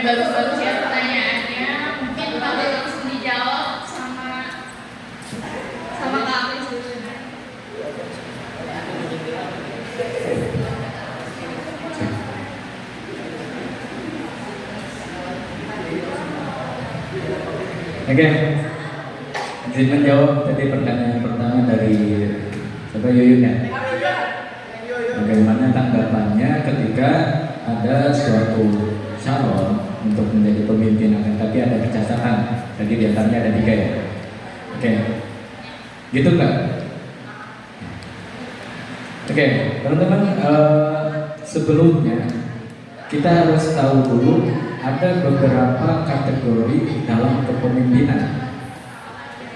Bagus-bagus ya pertanyaannya. Mungkin bakal langsung dijawab sama Kak Aklis dulu. Oke, izin menjawab tadi pertanyaan pertama dari siapa, Yuyun ya? Bagaimana tanggapannya ketika ada suatu calon untuk menjadi pemimpin akan tapi ada kecacatan, tadi diantaranya ada 3 ya? Oke, gitu nggak? Oke, teman-teman, sebelumnya kita harus tahu dulu ada beberapa kategori dalam kepemimpinan.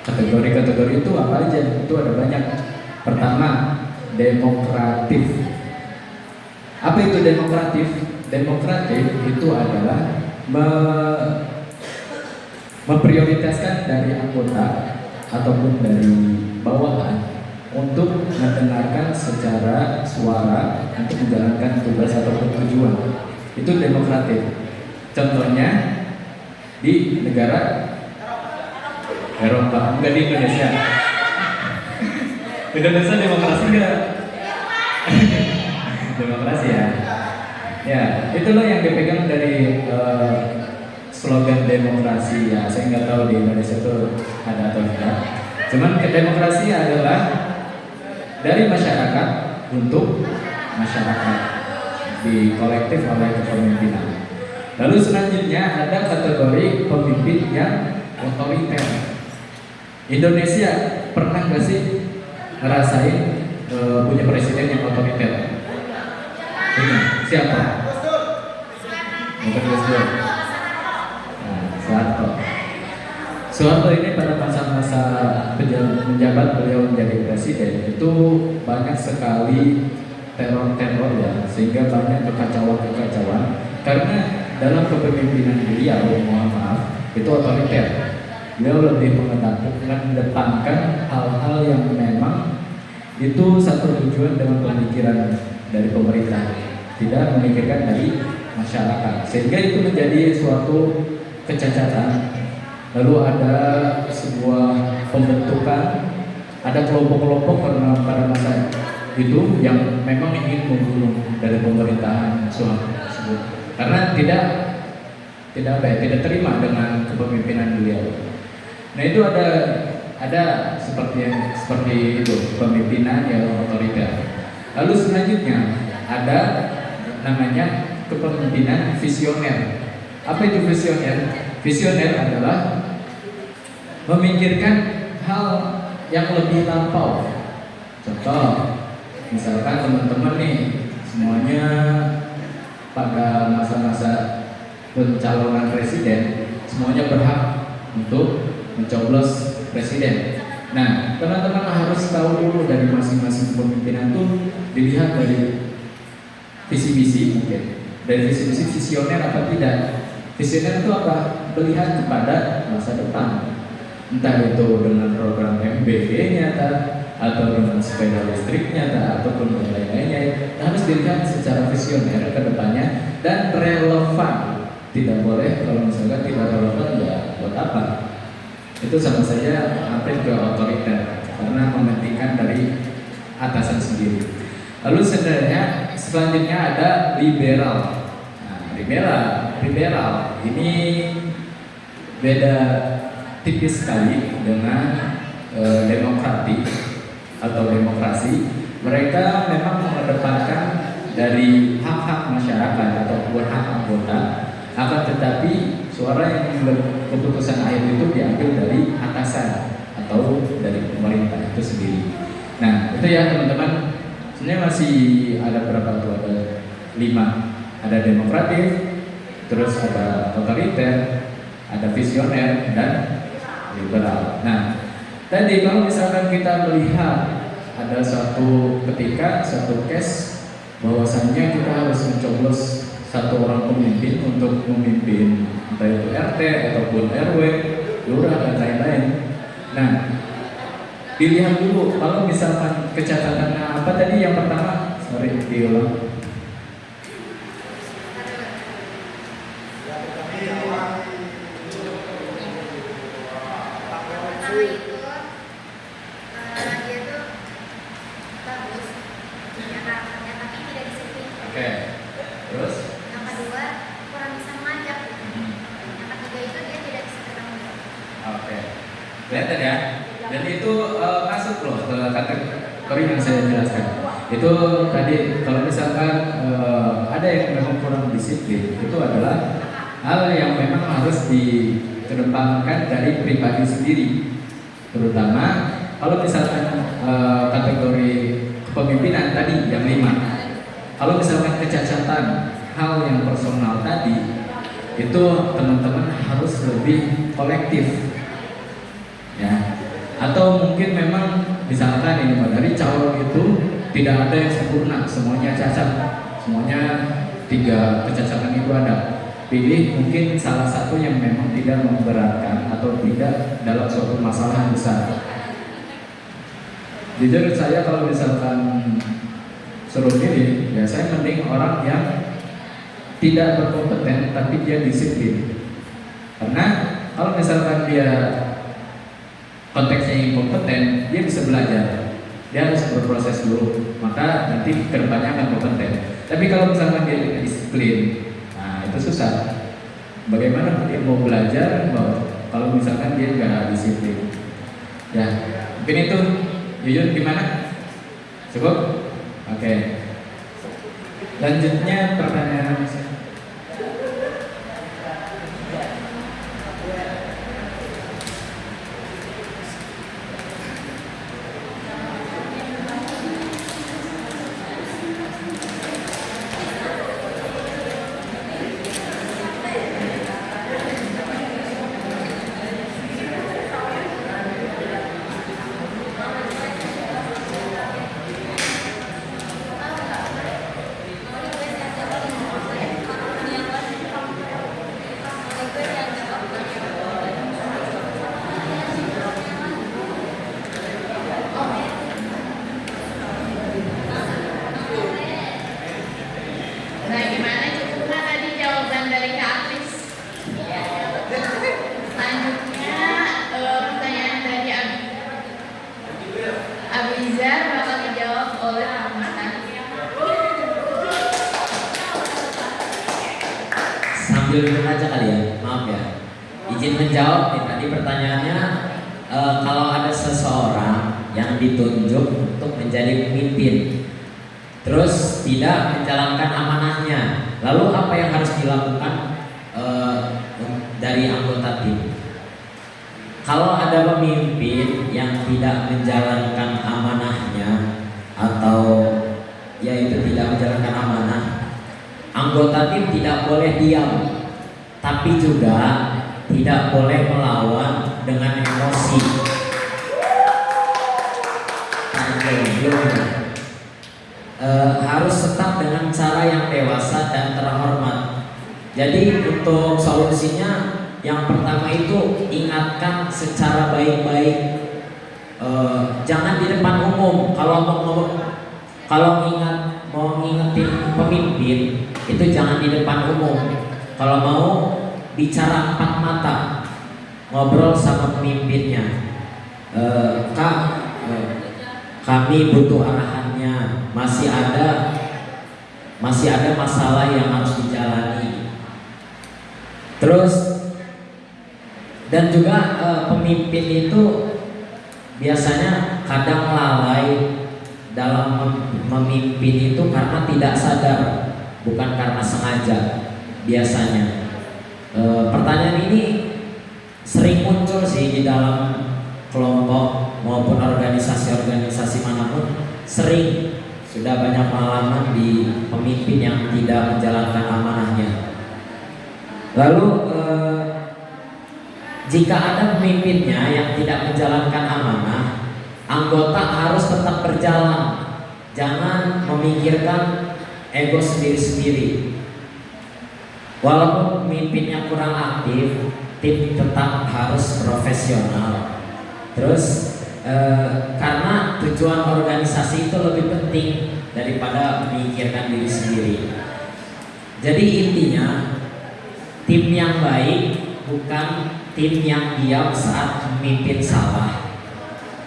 Kategori-kategori itu apa aja? Itu ada banyak. Pertama, demokratif. Apa itu demokratif? Demokratif itu adalah memprioritaskan dari anggota ataupun dari bawahan untuk mendengarkan secara suara untuk menjalankan tugas ataupun tujuan. Itu demokratif. Contohnya di negara Eropa, enggak di Indonesia. Indonesia demokrasi enggak? Demokrasi ya. Ya, itulah yang dipegang dari slogan demokrasi ya. Saya nggak tahu di Indonesia itu ada atau tidak. Cuman demokrasi adalah dari masyarakat untuk masyarakat, di kolektif oleh kepemimpinan. Lalu selanjutnya ada kategori pemimpin yang otoriter. Indonesia pernah nggak sih ngerasain punya presiden yang otoriter? Ini siapa? Bukan Gus Dur. Nah, Soeharto. Soeharto ini pada masa-masa menjabat beliau menjadi presiden itu banyak sekali teror-teror ya, sehingga banyak kekacauan-kekacauan karena dalam kepemimpinan beliau, mohon maaf, itu otoriter. Beliau lebih mengedepankan hal-hal yang memang itu satu tujuan dengan pemikiran dari pemerintah, tidak memikirkan dari masyarakat, sehingga itu menjadi suatu kecacatan. Lalu ada sebuah pembentukan, ada kelompok-kelompok karena pada masa itu yang memang ingin membunuh dari pemerintahan Soeharto tersebut karena tidak terima dengan kepemimpinan beliau. Nah itu ada seperti itu pemimpinan yang otoriter. Lalu selanjutnya ada namanya kepemimpinan visioner. Apa itu visioner? Visioner adalah memikirkan hal yang lebih lampau. Contoh, misalkan teman-teman nih semuanya pada masa-masa pencalonan presiden semuanya berhak untuk mencoblos presiden. Nah, teman-teman harus tahu dulu dari masing-masing kepemimpinan itu dilihat dari visi-visi mungkin. Dari visi-visi visioner apa tidak? Visioner itu apa? Melihat kepada masa depan. Entah itu dengan program MBG-nya atau dengan sepeda listriknya ataupun lain-lainnya. Harus dilihat secara visioner ke depannya dan relevan. Tidak boleh kalau misalkan tidak relevan ya buat apa? Itu sama saja hampir ke otoriter karena mementingkan dari atasan sendiri. Lalu selanjutnya ada liberal. Nah, liberal ini beda tipis sekali dengan demokratik atau demokrasi. Mereka memang mengedepankan dari hak-hak masyarakat ataupun hak anggota. Akan tetapi suara yang keputusan akhir itu diambil dari atasan atau dari pemerintah itu sendiri. Nah itu ya teman-teman. Sebenarnya masih ada berapa tuh? Ada 5. Ada demokratif, terus ada otoriter, ada visioner dan liberal. Nah tadi kalau misalkan kita melihat ada suatu ketika satu case bahwasannya kita harus mencoblos satu orang pemimpin untuk memimpin entah itu RT ataupun RW, lurah dan lain-lain. Nah, dilihat dulu kalau misalkan kecatatannya apa tadi yang pertama, diulang. Pertama itu dia tuh bagus punya karakternya tapi tidak disiplin. Oke. Terus? Yang kedua kurang bisa mengajak. Yang ketiga itu dia tidak bisa bertanggung jawab. Oke. Kelihatan ya? Dan itu masuk loh ke kategori yang saya jelaskan. Itu tadi kalau misalkan ada yang memang kurang disiplin, itu adalah hal yang memang harus dikedepankan dari pribadi sendiri. Terutama kalau misalkan kategori kepemimpinan tadi yang 5. Kalau misalkan kecacatan hal yang personal tadi, itu teman-teman harus lebih kolektif. Ya. Atau mungkin memang misalkan ini dari calon itu tidak ada yang sempurna, semuanya cacat, semuanya 3 kecacatan itu ada. Pilih mungkin salah satu yang memang tidak memberatkan atau tidak dalam suatu masalah yang besar. Jujur saya kalau misalkan suruh pilih, ya saya mending orang yang tidak berkompeten tapi dia disiplin. Karena kalau misalkan dia konteksnya inkompeten, dia bisa belajar. Dia harus berproses dulu, maka nanti kedepannya akan kompeten. Tapi kalau misalkan dia tidak disiplin, nah itu susah. Bagaimana dia mau belajar kalau misalkan dia nggak disiplin? Ya, mungkin itu. Yuyun gimana? Cukup? Oke. Lanjutnya pertanyaan. ambil dulu aja kali ya, maaf ya. Izin menjawab nih, tadi pertanyaannya kalau ada seseorang yang ditunjuk untuk menjadi pemimpin, terus tidak menjalankan amanahnya, lalu apa yang harus dilakukan dari anggota tim? Kalau ada pemimpin yang tidak menjalankan amanahnya atau yaitu tidak menjalankan amanah, anggota tim tidak boleh diam, tapi juga tidak boleh melawan dengan emosi. Harus tetap dengan cara yang dewasa dan terhormat. Jadi untuk solusinya, yang pertama itu ingatkan secara baik-baik. Jangan di depan umum. Kalau mau ngingetin pemimpin itu jangan di depan umum. Kalau mau bicara empat mata, ngobrol sama pemimpinnya. Kak, kami butuh arahannya. Masih ada masalah yang harus dijalani. Terus dan juga pemimpin itu biasanya kadang lalai dalam memimpin itu karena tidak sadar, bukan karena sengaja biasanya. Pertanyaan ini sering muncul sih di dalam kelompok maupun organisasi-organisasi manapun, sering sudah banyak pengalaman di pemimpin yang tidak menjalankan amanahnya. Lalu jika ada pemimpinnya yang tidak menjalankan amanah, anggota harus tetap berjalan, jangan memikirkan ego sendiri-sendiri. Walaupun pemimpinnya kurang aktif, tim tetap harus profesional. Terus karena tujuan organisasi itu lebih penting daripada memikirkan diri sendiri. Jadi intinya, tim yang baik bukan tim yang diam saat memimpin salah,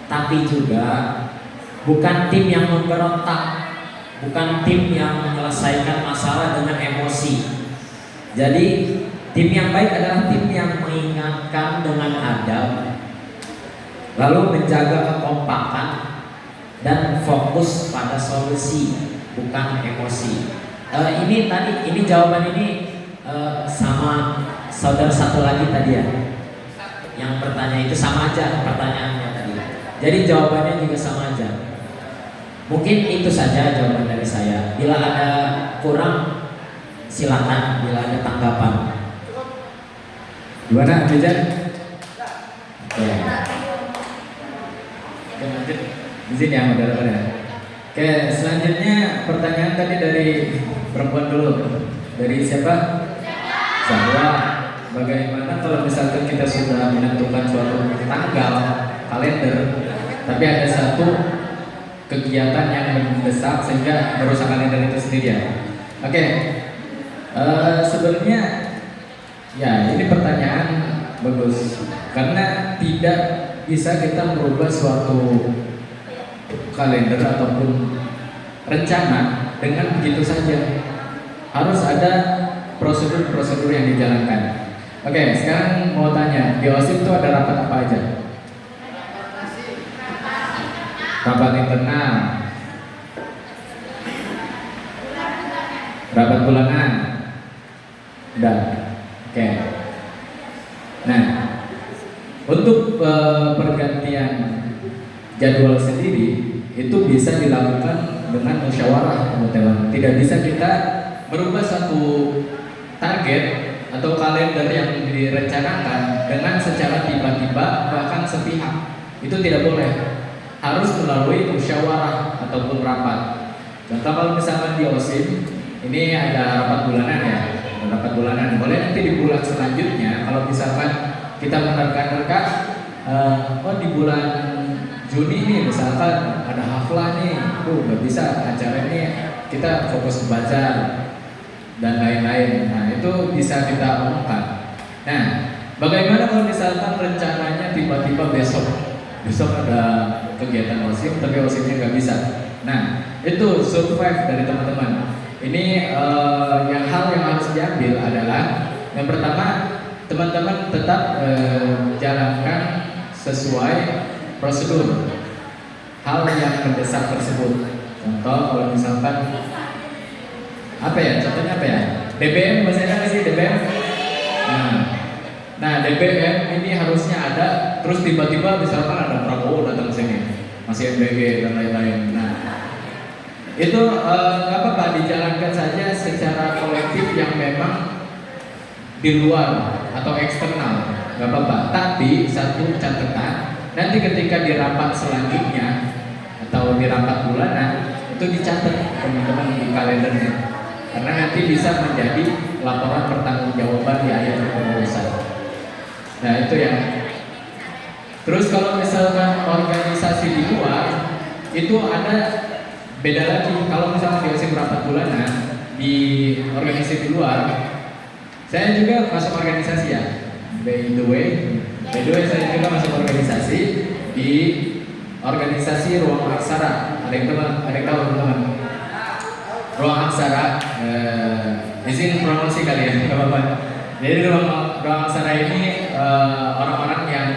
tapi juga bukan tim yang memberontak, bukan tim yang menyelesaikan masalah dengan emosi. Jadi tim yang baik adalah tim yang mengingatkan dengan adab, lalu menjaga kekompakan dan fokus pada solusi, bukan emosi. Ini jawaban ini sama saudara satu lagi tadi ya, yang bertanya itu sama aja pertanyaannya tadi. Jadi jawabannya juga sama aja. Mungkin itu saja jawaban dari saya. Bila ada kurang, silakan. Bila ada tanggapan. Gimana, Bijan? Oke, lanjut. Izin ya, moderator ya. Oke, selanjutnya pertanyaan tadi dari perempuan dulu. Dari siapa? Zahra. Bagaimana kalau misalkan kita sudah menentukan suatu tanggal, kalender, tapi ada satu kegiatan yang mendesak sehingga merusak kalender itu sendiri ya? Oke, sebenarnya ya ini pertanyaan bagus karena tidak bisa kita merubah suatu kalender ataupun rencana dengan begitu saja. Harus ada prosedur-prosedur yang dijalankan. Oke, sekarang mau tanya, di OSIP itu ada rapat apa aja? Rapat internal, rapat bulanan, udah. Oke. Nah, untuk pergantian jadwal sendiri itu bisa dilakukan dengan musyawarah kemutelan. Tidak bisa kita merubah satu target atau kalender yang direncanakan dengan secara tiba-tiba bahkan sepihak. Itu tidak boleh. Harus melalui musyawarah ataupun rapat. Contoh kalau misalkan di OSIM ini ada rapat bulanan ya, rapat bulanan. Boleh nanti di bulan selanjutnya kalau misalkan kita menerka-nerka, oh di bulan Juni nih misalkan ada haflah nih, nggak bisa acara ini kita fokus baca dan lain-lain. Nah itu bisa kita omongkan. Nah bagaimana kalau misalkan rencananya tiba-tiba besok ada kegiatan OSIM tapi OSIMnya nggak bisa. Nah itu survive dari teman-teman. Ini hal yang harus diambil adalah Yang pertama, teman-teman tetap jalankan sesuai prosedur hal yang mendesak tersebut. Contoh kalau misalkan apa ya? Contohnya apa ya? DBM bahasanya apa sih DBM? Nah DBM ini harusnya ada, terus tiba-tiba misalkan ada Prabowo datang ke sini, masih MBG dan lain-lain. Nah itu nggak apa-apa, dijalankan saja secara kolektif yang memang di luar atau eksternal, nggak apa-apa. Tapi satu catatan, nanti ketika di rapat selanjutnya atau di rapat bulanan itu dicatat teman-teman di kalendernya, karena nanti bisa menjadi laporan pertanggungjawaban di akhir kepengurusan. Nah itu ya. Terus kalau misalkan organisasi di luar itu ada beda lagi. Kalau misalkan di rapat bulanan di organisasi di luar, saya juga masuk organisasi ya. By the way saya juga masuk organisasi di organisasi Ruang Aksara. Ada yang tahu teman-teman? Ruang Aksara, izin promosi kali ya, nggak apa-apa. Jadi Ruang Aksara ini orang-orang yang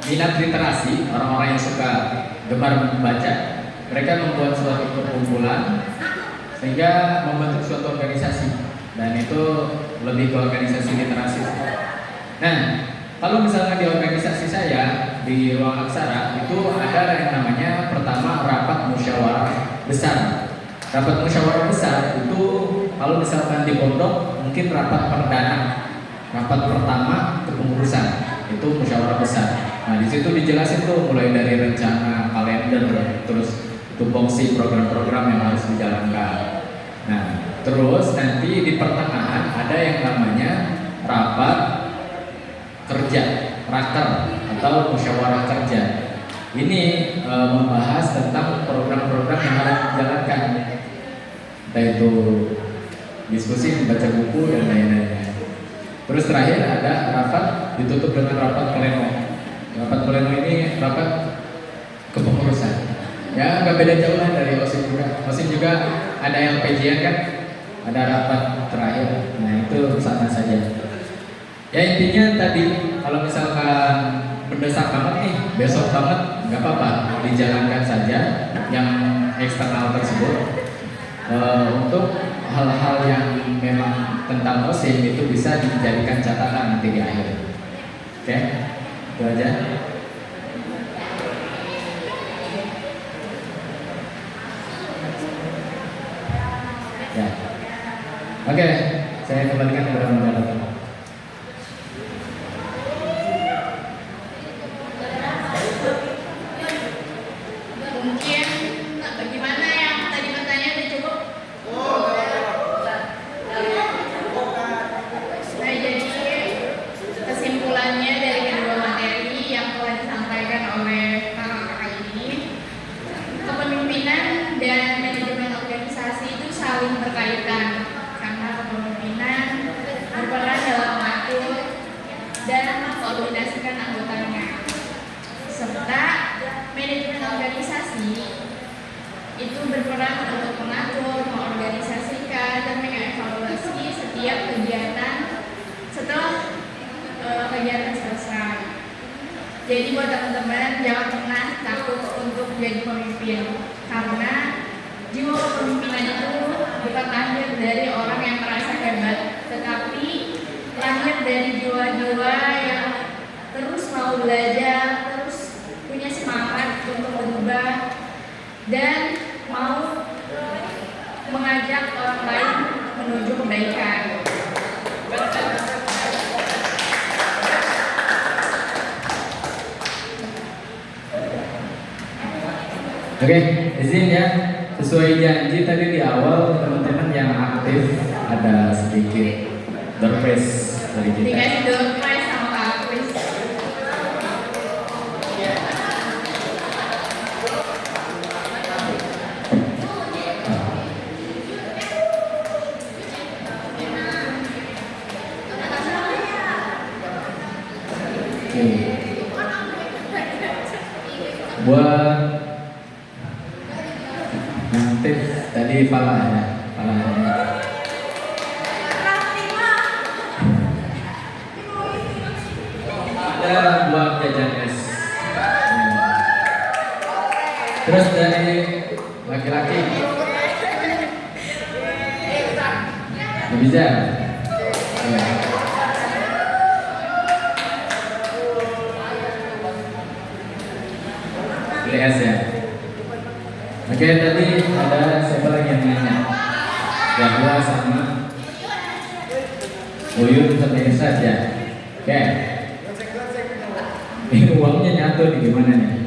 minat literasi, orang-orang yang suka gemar membaca. Mereka membuat suatu perkumpulan sehingga membentuk suatu organisasi, dan itu lebih ke organisasi literasi. Nah, kalau misalnya di organisasi saya di Ruang Aksara itu ada yang namanya pertama rapat musyawarah besar. Rapat musyawarah besar itu kalau misalkan di pondok mungkin rapat perdana, rapat pertama kepengurusan itu musyawarah besar. Nah di situ dijelasin tuh mulai dari rencana, kalender, terus tupoksi program-program yang harus dijalankan. Nah terus nanti di pertengahan ada yang namanya rapat kerja, raker atau musyawarah kerja. Ini membahas tentang program-program yang harus dijalankan, entah itu diskusi, membaca buku dan lain-lainnya. Terus terakhir ada rapat ditutup dengan rapat pleno. Rapat pleno ini rapat kepengurusan. Ya nggak beda jauh lah dari OSIM juga. OSIM juga ada LPJ kan, ada rapat terakhir. Nah itu sama saja. Ya intinya tadi kalau misalkan mendesak banget nih, besok banget, nggak apa-apa, dijalankan saja yang eksternal tersebut. Untuk hal-hal yang memang tentang OSIM itu bisa dijadikan catatan nanti di akhir. Oke, itu aja. Ya. Oke, saya kembalikan kepada moderator. Jadi buat teman-teman jangan pernah takut untuk jadi pemimpin, karena jiwa kepemimpinan itu bukan lahir dari orang yang merasa hebat, tetapi lahir dari jiwa-jiwa yang terus mau belajar, terus punya semangat untuk berubah dan mau mengajak orang lain menuju kebaikan. Oke, izin ya, sesuai janji tadi di awal teman-teman yang aktif ada sedikit door prize dari kita. Dikasih door prize sama Kak Chris. Oke. Buat nanti tadi Fala ya, Fala. ada buah jajan es. Terus dari laki-laki bisa. Ya. Beli es ya. Oke, tadi ada siapa lagi yang nanya? Gua sama Uyun sama Irsyad ya. Oke. Ini uangnya nyatu di gimana nih?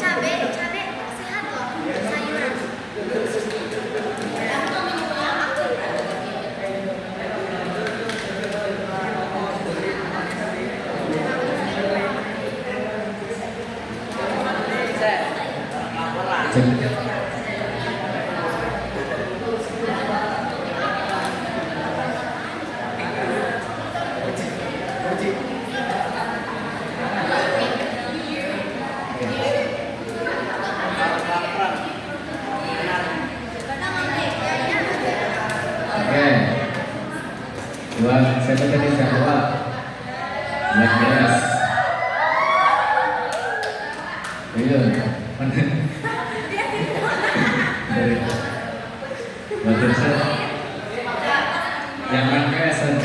Cabe sehat loh, sayuran. Oke. Buat siapa tadi siapa? Buat beres. Uyun. Buat Irsyad. Jangan kesan.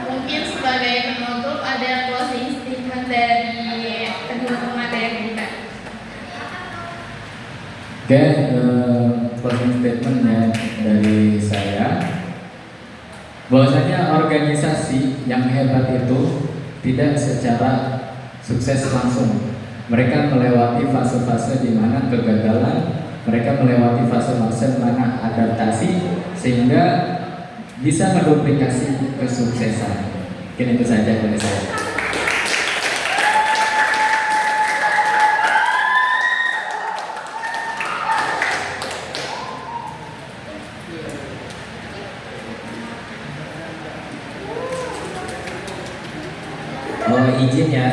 Mungkin sebagai penutup ada closing statement dari kedua pemateri kita. Oke, closing statementnya dari saya, bahwasanya organisasi yang hebat itu tidak secara sukses langsung. Mereka melewati fase-fase di mana kegagalan, mereka melewati fase-fase mana adaptasi, sehingga bisa menduplikasi kesuksesan. Mungkin itu saja dari saya.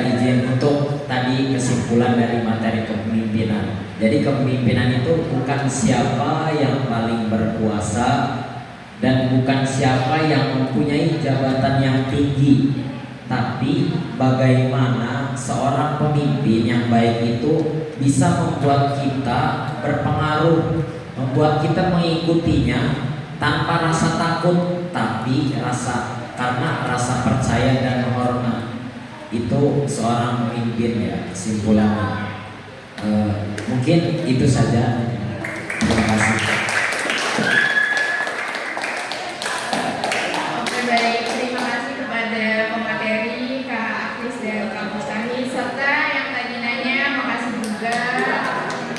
Izin untuk tadi kesimpulan dari materi kepemimpinan. Jadi kepemimpinan itu bukan siapa yang paling berkuasa dan bukan siapa yang mempunyai jabatan yang tinggi, tapi bagaimana seorang pemimpin yang baik itu bisa membuat kita berpengaruh, membuat kita mengikutinya tanpa rasa takut, tapi karena rasa percaya dan menghormat. Itu seorang pemimpin ya, kesimpulannya. Mungkin itu saja. Terima kasih. Oke, baik. Terima kasih kepada pemateri Kak Akris dan Kak Mustahil, serta yang tadi nanya, makasih juga.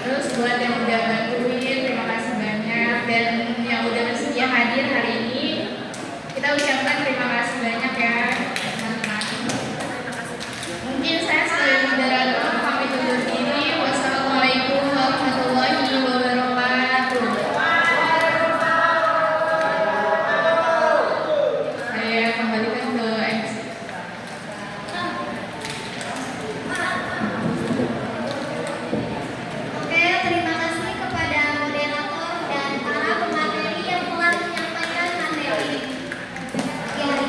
Terus buat yang udah bantuin, terima kasih banyak. Dan yang udah bersedia hadir hari ini, kita ucapkan terima kasih banyak ya, teman-teman. Mungkin saya sebagai moderator pamit undur diri. Wassalamualaikum warahmatullahi wabarakatuh. Saya kembalikan ke MC. Oke, terima kasih kepada moderator dan para pemateri yang telah menyampaikan materi. Di hari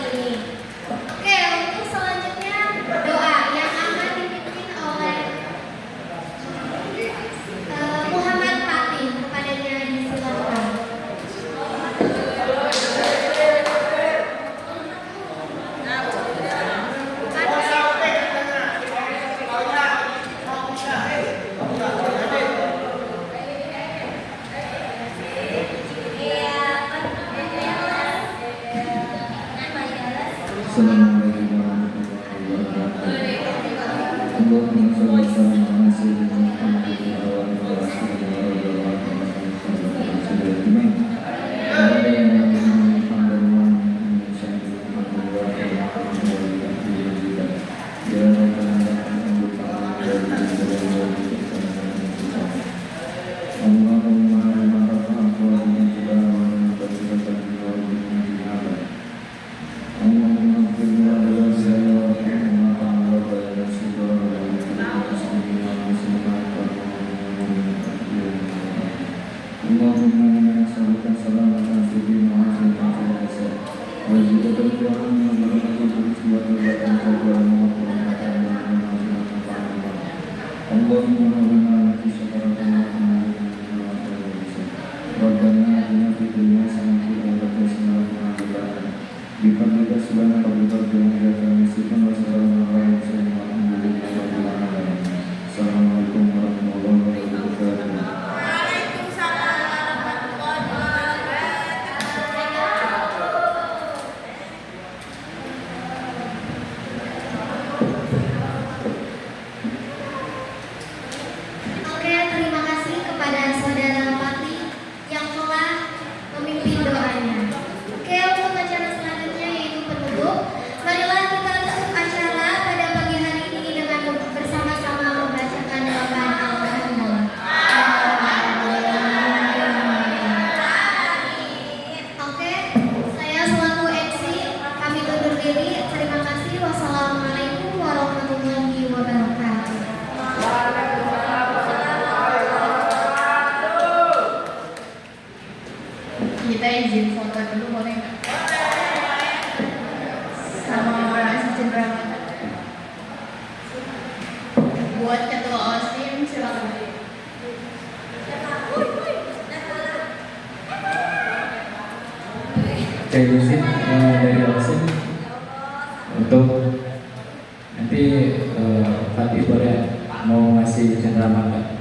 Assalamualaikum warahmatullahi wabarakatuh. Allahumma shalli ala sayyidina Muhammad wa ala alihi wa Assalamualaikum warahmatullahi wabarakatuh. Oke, terima kasih kepada saudara Pati yang telah memimpin doanya. Oke, untuk acara selanjutnya yaitu penutup. Marilah kita tutup acara pada pagi hari ini dengan bersama-sama membacakan doa Al-Fatihah. Oke, saya selaku MC kami undur diri. Terima kasih. Wassalamualaikum warahmatullahi wabarakatuh. Kita izin foto dulu boleh nggak? Sama asisten Ramadan. Buat ketua OSIM silakan. Cek izin dari Osin untuk nanti Fatih boleh mau ngasih cenderamata.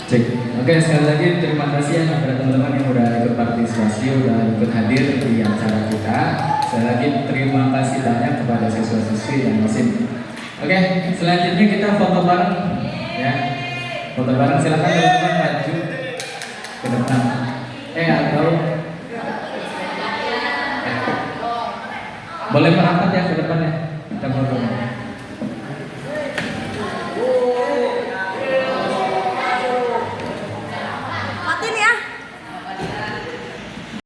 Cek. Oke, sekali lagi terima kasih ya kepada teman-teman yang udah ikut partisipasi, udah ikut hadir di acara kita. Sekali lagi terima kasih banyak kepada siswa-siswi dan mesin. Oke, selanjutnya kita foto bareng ya. Foto bareng, silakan teman-teman maju ke depan. Atau boleh merapat ya ke depan ya. Kita foto.